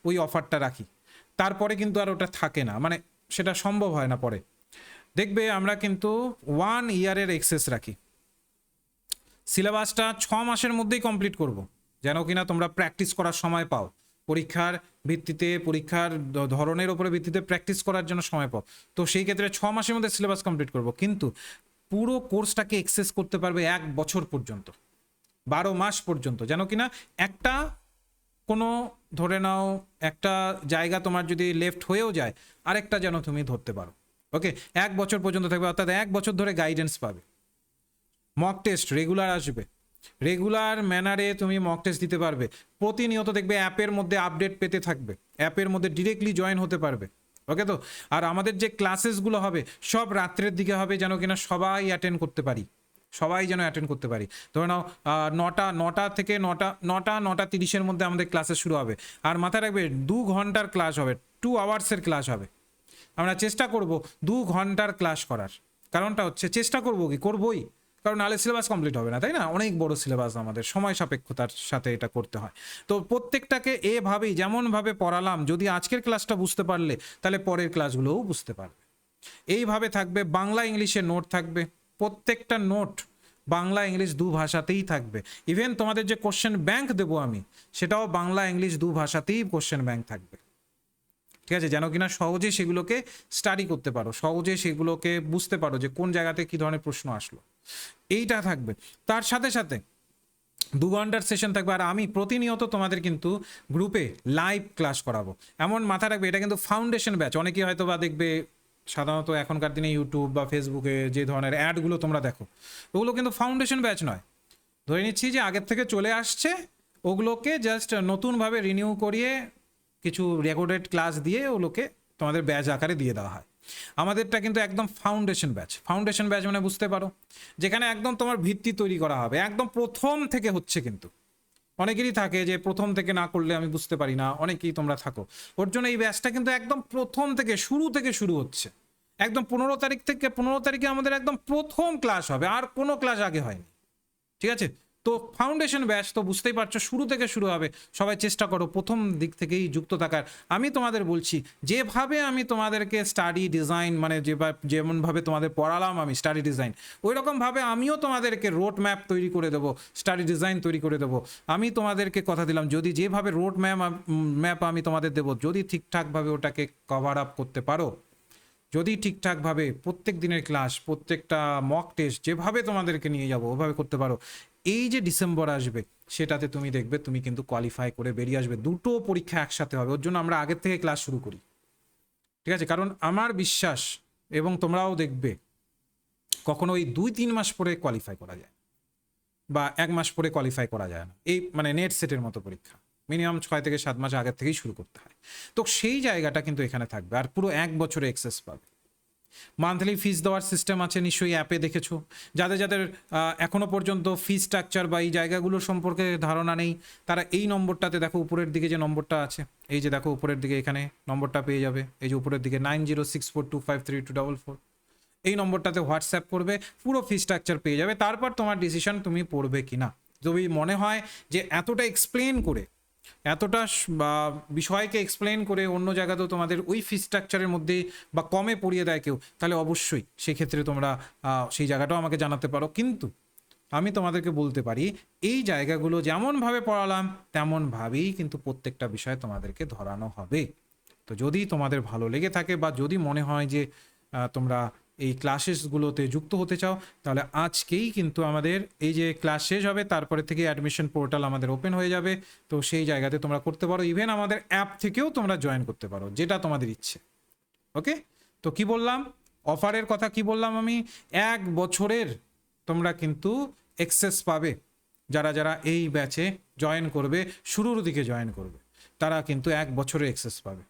ওই অফারটা রাখি, তারপরে কিন্তু আর ওটা থাকে না, মানে সেটা সম্ভব হয় না পরে। দেখবে আমরা কিন্তু 1 ইয়ারের এক্সেস রাখি, সিলেবাসটা 6 মাসের মধ্যেই কমপ্লিট করব, যেন কিনা তোমরা প্র্যাকটিস করার সময় পাও, পরীক্ষার ভিত্তিতে, পরীক্ষার ধরনের ওপরে ভিত্তিতে প্র্যাকটিস করার জন্য সময় পাও। তো সেই ক্ষেত্রে 6 মাসের মধ্যে সিলেবাস কমপ্লিট করব, কিন্তু পুরো কোর্সটাকে এক্সেস করতে পারবে 1 বছর পর্যন্ত, 12 মাস পর্যন্ত, যেন কিনা একটা কোনো ধরে নাও একটা জায়গা তোমার যদি লেফট হয়েও যায়, আরেকটা যেন তুমি ধরতে পারো। ওকে, 1 বছর পর্যন্ত থাকবে, অর্থাৎ 1 বছর ধরে গাইডেন্স পাবে। মক টেস্ট রেগুলার আসবে, রেগুলার ম্যানারে তুমি মক টেস্ট দিতে পারবে, প্রতিনিয়ত দেখবে অ্যাপের মধ্যে আপডেট পেতে থাকবে, অ্যাপের মধ্যে ডিরেক্টলি জয়েন হতে পারবে। ওকে তো, আর আমাদের যে ক্লাসেসগুলো হবে সব রাত্রের দিকে হবে, যেন কিনা সবাই অ্যাটেন্ড করতে পারি, সবাই যেন অ্যাটেন্ড করতে পারি। ধরে নাও 9টা থেকে 9:30-9:30-এর মধ্যে আমাদের ক্লাসেস শুরু হবে, আর মাথায় রাখবে 2 ঘন্টার ক্লাস হবে, 2 আওয়ার্সের ক্লাস হবে। আমরা চেষ্টা করব 2 ঘন্টার ক্লাস করার, কারণটা হচ্ছে চেষ্টা করবো কি করবোই, কারণ নাহলে সিলেবাস কমপ্লিট হবে না, তাই না? অনেক বড় সিলেবাস, আমাদের সময় সাপেক্ষতার সাথে এটা করতে হয়। তো প্রত্যেকটাকে এভাবেই যেমনভাবে পড়ালাম, যদি আজকের ক্লাসটা বুঝতে পারলে তাহলে পরের ক্লাসগুলোও বুঝতে পারবে। এইভাবে থাকবে, বাংলা ইংলিশে নোট থাকবে, প্রত্যেকটা নোট বাংলা ইংলিশ 2 ভাষাতেই থাকবে। ইভেন তোমাদের যে কোশ্চেন ব্যাংক দেবো আমি, সেটাও বাংলা ইংলিশ 2 ভাষাতেই কোশ্চেন ব্যাংক থাকবে, ঠিক আছে? যেন কিনা সহজে সেগুলোকে স্টাডি করতে পারো, সহজে সেগুলোকে বুঝতে পারো যে কোন জায়গাতে কী ধরনের প্রশ্ন আসলো, এইটা থাকবে। তার সাথে সাথে 2 ঘন্টার সেশন থাকবে, আর আমি প্রতিনিয়ত তোমাদের কিন্তু গ্রুপে লাইভ ক্লাস করাবো। এমন মাথা রাখবে, এটা কিন্তু ফাউন্ডেশন ব্যাচ। অনেকেই হয়তো বা দেখবে সাধারণত এখনকার দিনে ইউটিউব বা ফেসবুকে যে ধরনের অ্যাডগুলো তোমরা দেখো, ওগুলো কিন্তু ফাউন্ডেশন ব্যাচ নয়। ধরে নিচ্ছি যে আগের থেকে চলে আসছে, ওগুলোকে জাস্ট নতুনভাবে রিনিউ করিয়ে কিছু রেকর্ডেড ক্লাস দিয়ে ওগুলোকে তোমাদের ব্যাচ আকারে দিয়ে দেওয়া হয়। আমাদেরটা কিন্তু একদম ফাউন্ডেশন ব্যাচ। ফাউন্ডেশন ব্যাচ মানে বুঝতে পারো, যেখানে একদম তোমার ভিত্তি তৈরি করা হবে, একদম প্রথম থেকে হচ্ছে। কিন্তু অনেকেরই থাকে যে প্রথম থেকে না করলে আমি বুঝতে পারি না, অনেকেই তোমরা থাকো, ওর জন্য এই ব্যাচটা কিন্তু একদম প্রথম থেকে শুরু হচ্ছে। একদম 15 তারিখে আমাদের একদম প্রথম ক্লাস হবে, আর কোনো ক্লাস আগে হয়নি, ঠিক আছে? তো ফাউন্ডেশন ব্যাচ তো বুঝতেই পারছো, শুরু থেকে শুরু হবে। সবাই চেষ্টা করো প্রথম দিক থেকেই যুক্ত থাকার। আমি তোমাদের বলছি, যেভাবে আমি তোমাদেরকে স্টাডি ডিজাইন, মানে যেমনভাবে তোমাদের পড়ালাম আমি স্টাডি ডিজাইন, ওই রকমভাবে আমিও তোমাদেরকে রোড ম্যাপ তৈরি করে দেবো, স্টাডি ডিজাইন তৈরি করে দেবো। আমি তোমাদেরকে কথা দিলাম, যদি যেভাবে রোড ম্যাপ আমি তোমাদের দেবো, যদি ঠিকঠাকভাবে ওটাকে কভার আপ করতে পারো, যদি ঠিকঠাকভাবে প্রত্যেক দিনের ক্লাস, প্রত্যেকটা মক টেস্ট যেভাবে তোমাদেরকে নিয়ে যাবো ওভাবে করতে পারো, এই যে ডিসেম্বর আসবে সেটাতে তুমি দেখবে তুমি কিন্তু কোয়ালিফাই করে বেরিয়ে আসবে। 2টো পরীক্ষা একসাথে হবে, ওর জন্য আমরা আগের থেকে ক্লাস শুরু করি, ঠিক আছে? কারণ আমার বিশ্বাস, এবং তোমরাও দেখবে, কখনো ওই 2-3 মাস পরে কোয়ালিফাই করা যায়, বা 1 মাস পরে কোয়ালিফাই করা যায় না। এই মানে নেট সেটের মতো পরীক্ষা মিনিমাম 6 থেকে 7 মাস আগের থেকেই শুরু করতে হয়। তো সেই জায়গাটা কিন্তু এখানে থাকবে, আর পুরো 1 বছরে এক্সেস পাবে। মান্থলি ফিস দেওয়ার সিস্টেম আছে, নিশ্চয়ই অ্যাপে দেখেছো। যাদের যাদের এখনো পর্যন্ত ফি স্ট্রাকচার বা এই জায়গাগুলো সম্পর্কে ধারণা নেই, তারা এই নম্বরটাতে দেখো, উপরের দিকে যে নম্বরটা আছে, এই যে দেখো উপরের দিকে, এখানে নম্বরটা পেয়ে যাবে, এই যে উপরের দিকে 9064253244, এই নম্বরটাতে হোয়াটসঅ্যাপ করবে, পুরো ফি স্ট্রাকচার পেয়ে যাবে। তারপর তোমার ডিসিশন তুমি পড়বে কি না। যদি মনে হয় যে এতটা এক্সপ্লেন করে, এতটা বিষয়কে এক্সপ্লেন করে অন্য জায়গাতেও তোমাদের ওই ফি স্ট্রাকচারের মধ্যে বা কমে পড়িয়ে দেয় কেউ, তাহলে অবশ্যই সেক্ষেত্রে তোমরা সেই জায়গাটাও আমাকে জানাতে পারো। কিন্তু আমি তোমাদেরকে বলতে পারি, এই জায়গাগুলো যেমনভাবে পড়ালাম তেমনভাবেই কিন্তু প্রত্যেকটা বিষয় তোমাদেরকে ধরানো হবে। তো যদি তোমাদের ভালো লেগে থাকে, বা যদি মনে হয় যে তোমরা এই ক্লাসেসগুলোতে যুক্ত হতে চাও, তাহলে আজকেই কিন্তু আমাদের এই যে ক্লাস শেষ হবে, তারপরে থেকে অ্যাডমিশন পোর্টাল আমাদের ওপেন হয়ে যাবে। তো সেই জায়গাতে তোমরা করতে পারো, ইভেন আমাদের অ্যাপ থেকেও তোমরা জয়েন করতে পারো, যেটা তোমাদের ইচ্ছে। ওকে, তো কি বললাম, অফারের কথা কি বললাম আমি, 1 বছরের তোমরা কিন্তু এক্সেস পাবে যারা যারা এই ব্যাচে জয়েন করবে, শুরুর দিকে জয়েন করবে, তারা কিন্তু 1 বছরের এক্সেস পাবে।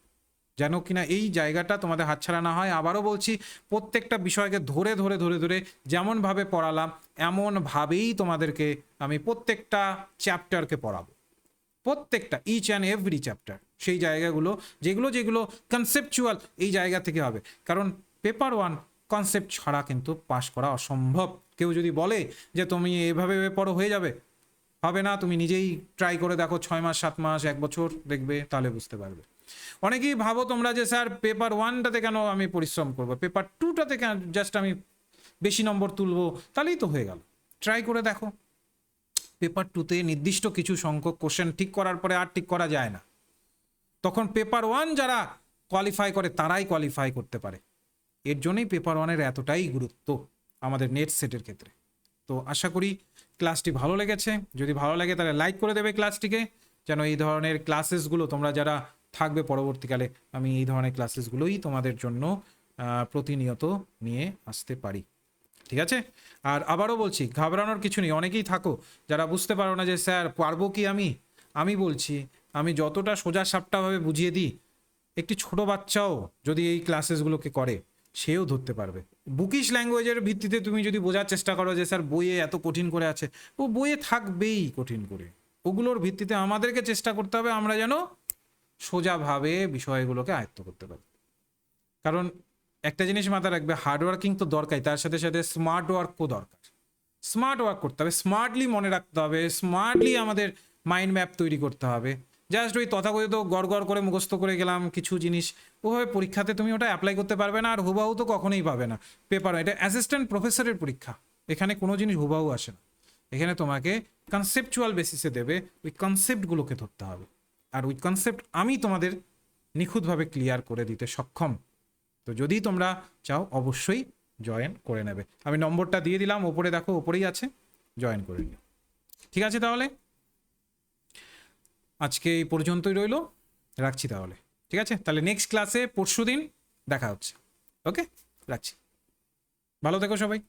যেন কিনা এই জায়গাটা তোমাদের হাতছাড়া না হয়। আবারও বলছি, প্রত্যেকটা বিষয়কে ধরে ধরে ধরে ধরে যেমনভাবে পড়ালাম এমনভাবেই তোমাদেরকে আমি প্রত্যেকটা চ্যাপ্টারকে পড়াবো, প্রত্যেকটা ইচ অ্যান্ড এভরি চ্যাপ্টার। সেই জায়গাগুলো যেগুলো যেগুলো কনসেপচুয়াল, এই জায়গা থেকে হবে। কারণ পেপার 1 কনসেপ্ট ছাড়া কিন্তু পাস করা অসম্ভব। কেউ যদি বলে যে তুমি এভাবে পড়ো হয়ে যাবে, হবে না। তুমি নিজেই ট্রাই করে দেখো, 6 মাস 7 মাস 1 বছর দেখবে, তাহলে বুঝতে পারবে। অনেকেই ভাবো তোমরা যে স্যার পেপার 1টাতে কেন আমি পরিশ্রম করবো, পেপার 2টাতে কেন জাস্ট আমি বেশি নম্বর তুলবো, তাহলেই তো হয়ে গেল। ট্রাই করে দেখো। পেপার 2তে নির্দিষ্ট কিছু সংখ্যক কোশ্চেন ঠিক করার পরে আর ঠিক করা যায় না। তখন পেপার 1 যারা কোয়ালিফাই করে তারাই কোয়ালিফাই করতে পারে। এর জন্যই পেপার 1-এর এতটাই গুরুত্ব আমাদের নেট সেটের ক্ষেত্রে। তো আশা করি ক্লাসটি ভালো লেগেছে। যদি ভালো লাগে তাহলে লাইক করে দেবে ক্লাসটিকে, যেন এই ধরনের ক্লাসেসগুলো তোমরা যারা থাকবে পরবর্তীকালে, আমি এই ধরনের ক্লাসেসগুলোই তোমাদের জন্য প্রতিনিয়ত নিয়ে আসতে পারি। ঠিক আছে? আর আবারও বলছি, ঘাবড়ানোর কিছু নেই। অনেকেই থাকো যারা বুঝতে পারো না যে স্যার পারবো কি আমি বলছি, আমি যতটা সোজা সাপটাভাবে বুঝিয়ে দিই, একটি ছোট বাচ্চাও যদি এই ক্লাসেসগুলোকে করে সেও ধরতে পারবে। বুকিশ ল্যাঙ্গুয়েজের ভিত্তিতে তুমি যদি বোঝার চেষ্টা করো যে স্যার বইয়ে এত কঠিন করে আছে, ও বইয়ে থাকবেই কঠিন করে। ওগুলোর ভিত্তিতে আমাদেরকে চেষ্টা করতে হবে আমরা যেন সোজাভাবে বিষয়গুলোকে আয়ত্ত করতে পারি। কারণ একটা জিনিস মাথায় রাখবে, হার্ডওয়ার্কিং তো দরকারই, তার সাথে সাথে স্মার্ট ওয়ার্কও দরকার। স্মার্ট ওয়ার্ক করতে হবে, স্মার্টলি মনে রাখতে হবে, স্মার্টলি আমাদের মাইন্ড ম্যাপ তৈরি করতে হবে। জাস্ট ওই তথাকথিত গড় করে মুখস্থ করে গেলাম কিছু জিনিস, ওভাবে পরীক্ষাতে তুমি ওটা অ্যাপ্লাই করতে পারবে না, আর হুবাহু তো কখনোই পাবে না। পেপার এটা অ্যাসিস্ট্যান্ট প্রফেসরের পরীক্ষা, এখানে কোনো জিনিস হুবাহু আসে না। এখানে তোমাকে কনসেপচুয়াল বেসিসে দেবে, ওই কনসেপ্টগুলোকে ধরতে হবে। আর ওই কনসেপ্ট আমি তোমাদের নিখুঁতভাবে ক্লিয়ার করে দিতে সক্ষম। তো যদি তোমরা চাও অবশ্যই জয়েন করে নেবে। আমি নম্বরটা দিয়ে দিলাম, ওপরে দেখো, ওপরেই আছে, জয়েন করে নিও। ঠিক আছে, তাহলে আজকে এই পর্যন্তই রইলো, রাখছি তাহলে। ঠিক আছে, তাহলে নেক্সট ক্লাসে পরশুদিন দেখা হচ্ছে। ওকে, রাখছি। ভালো থেকো সবাই।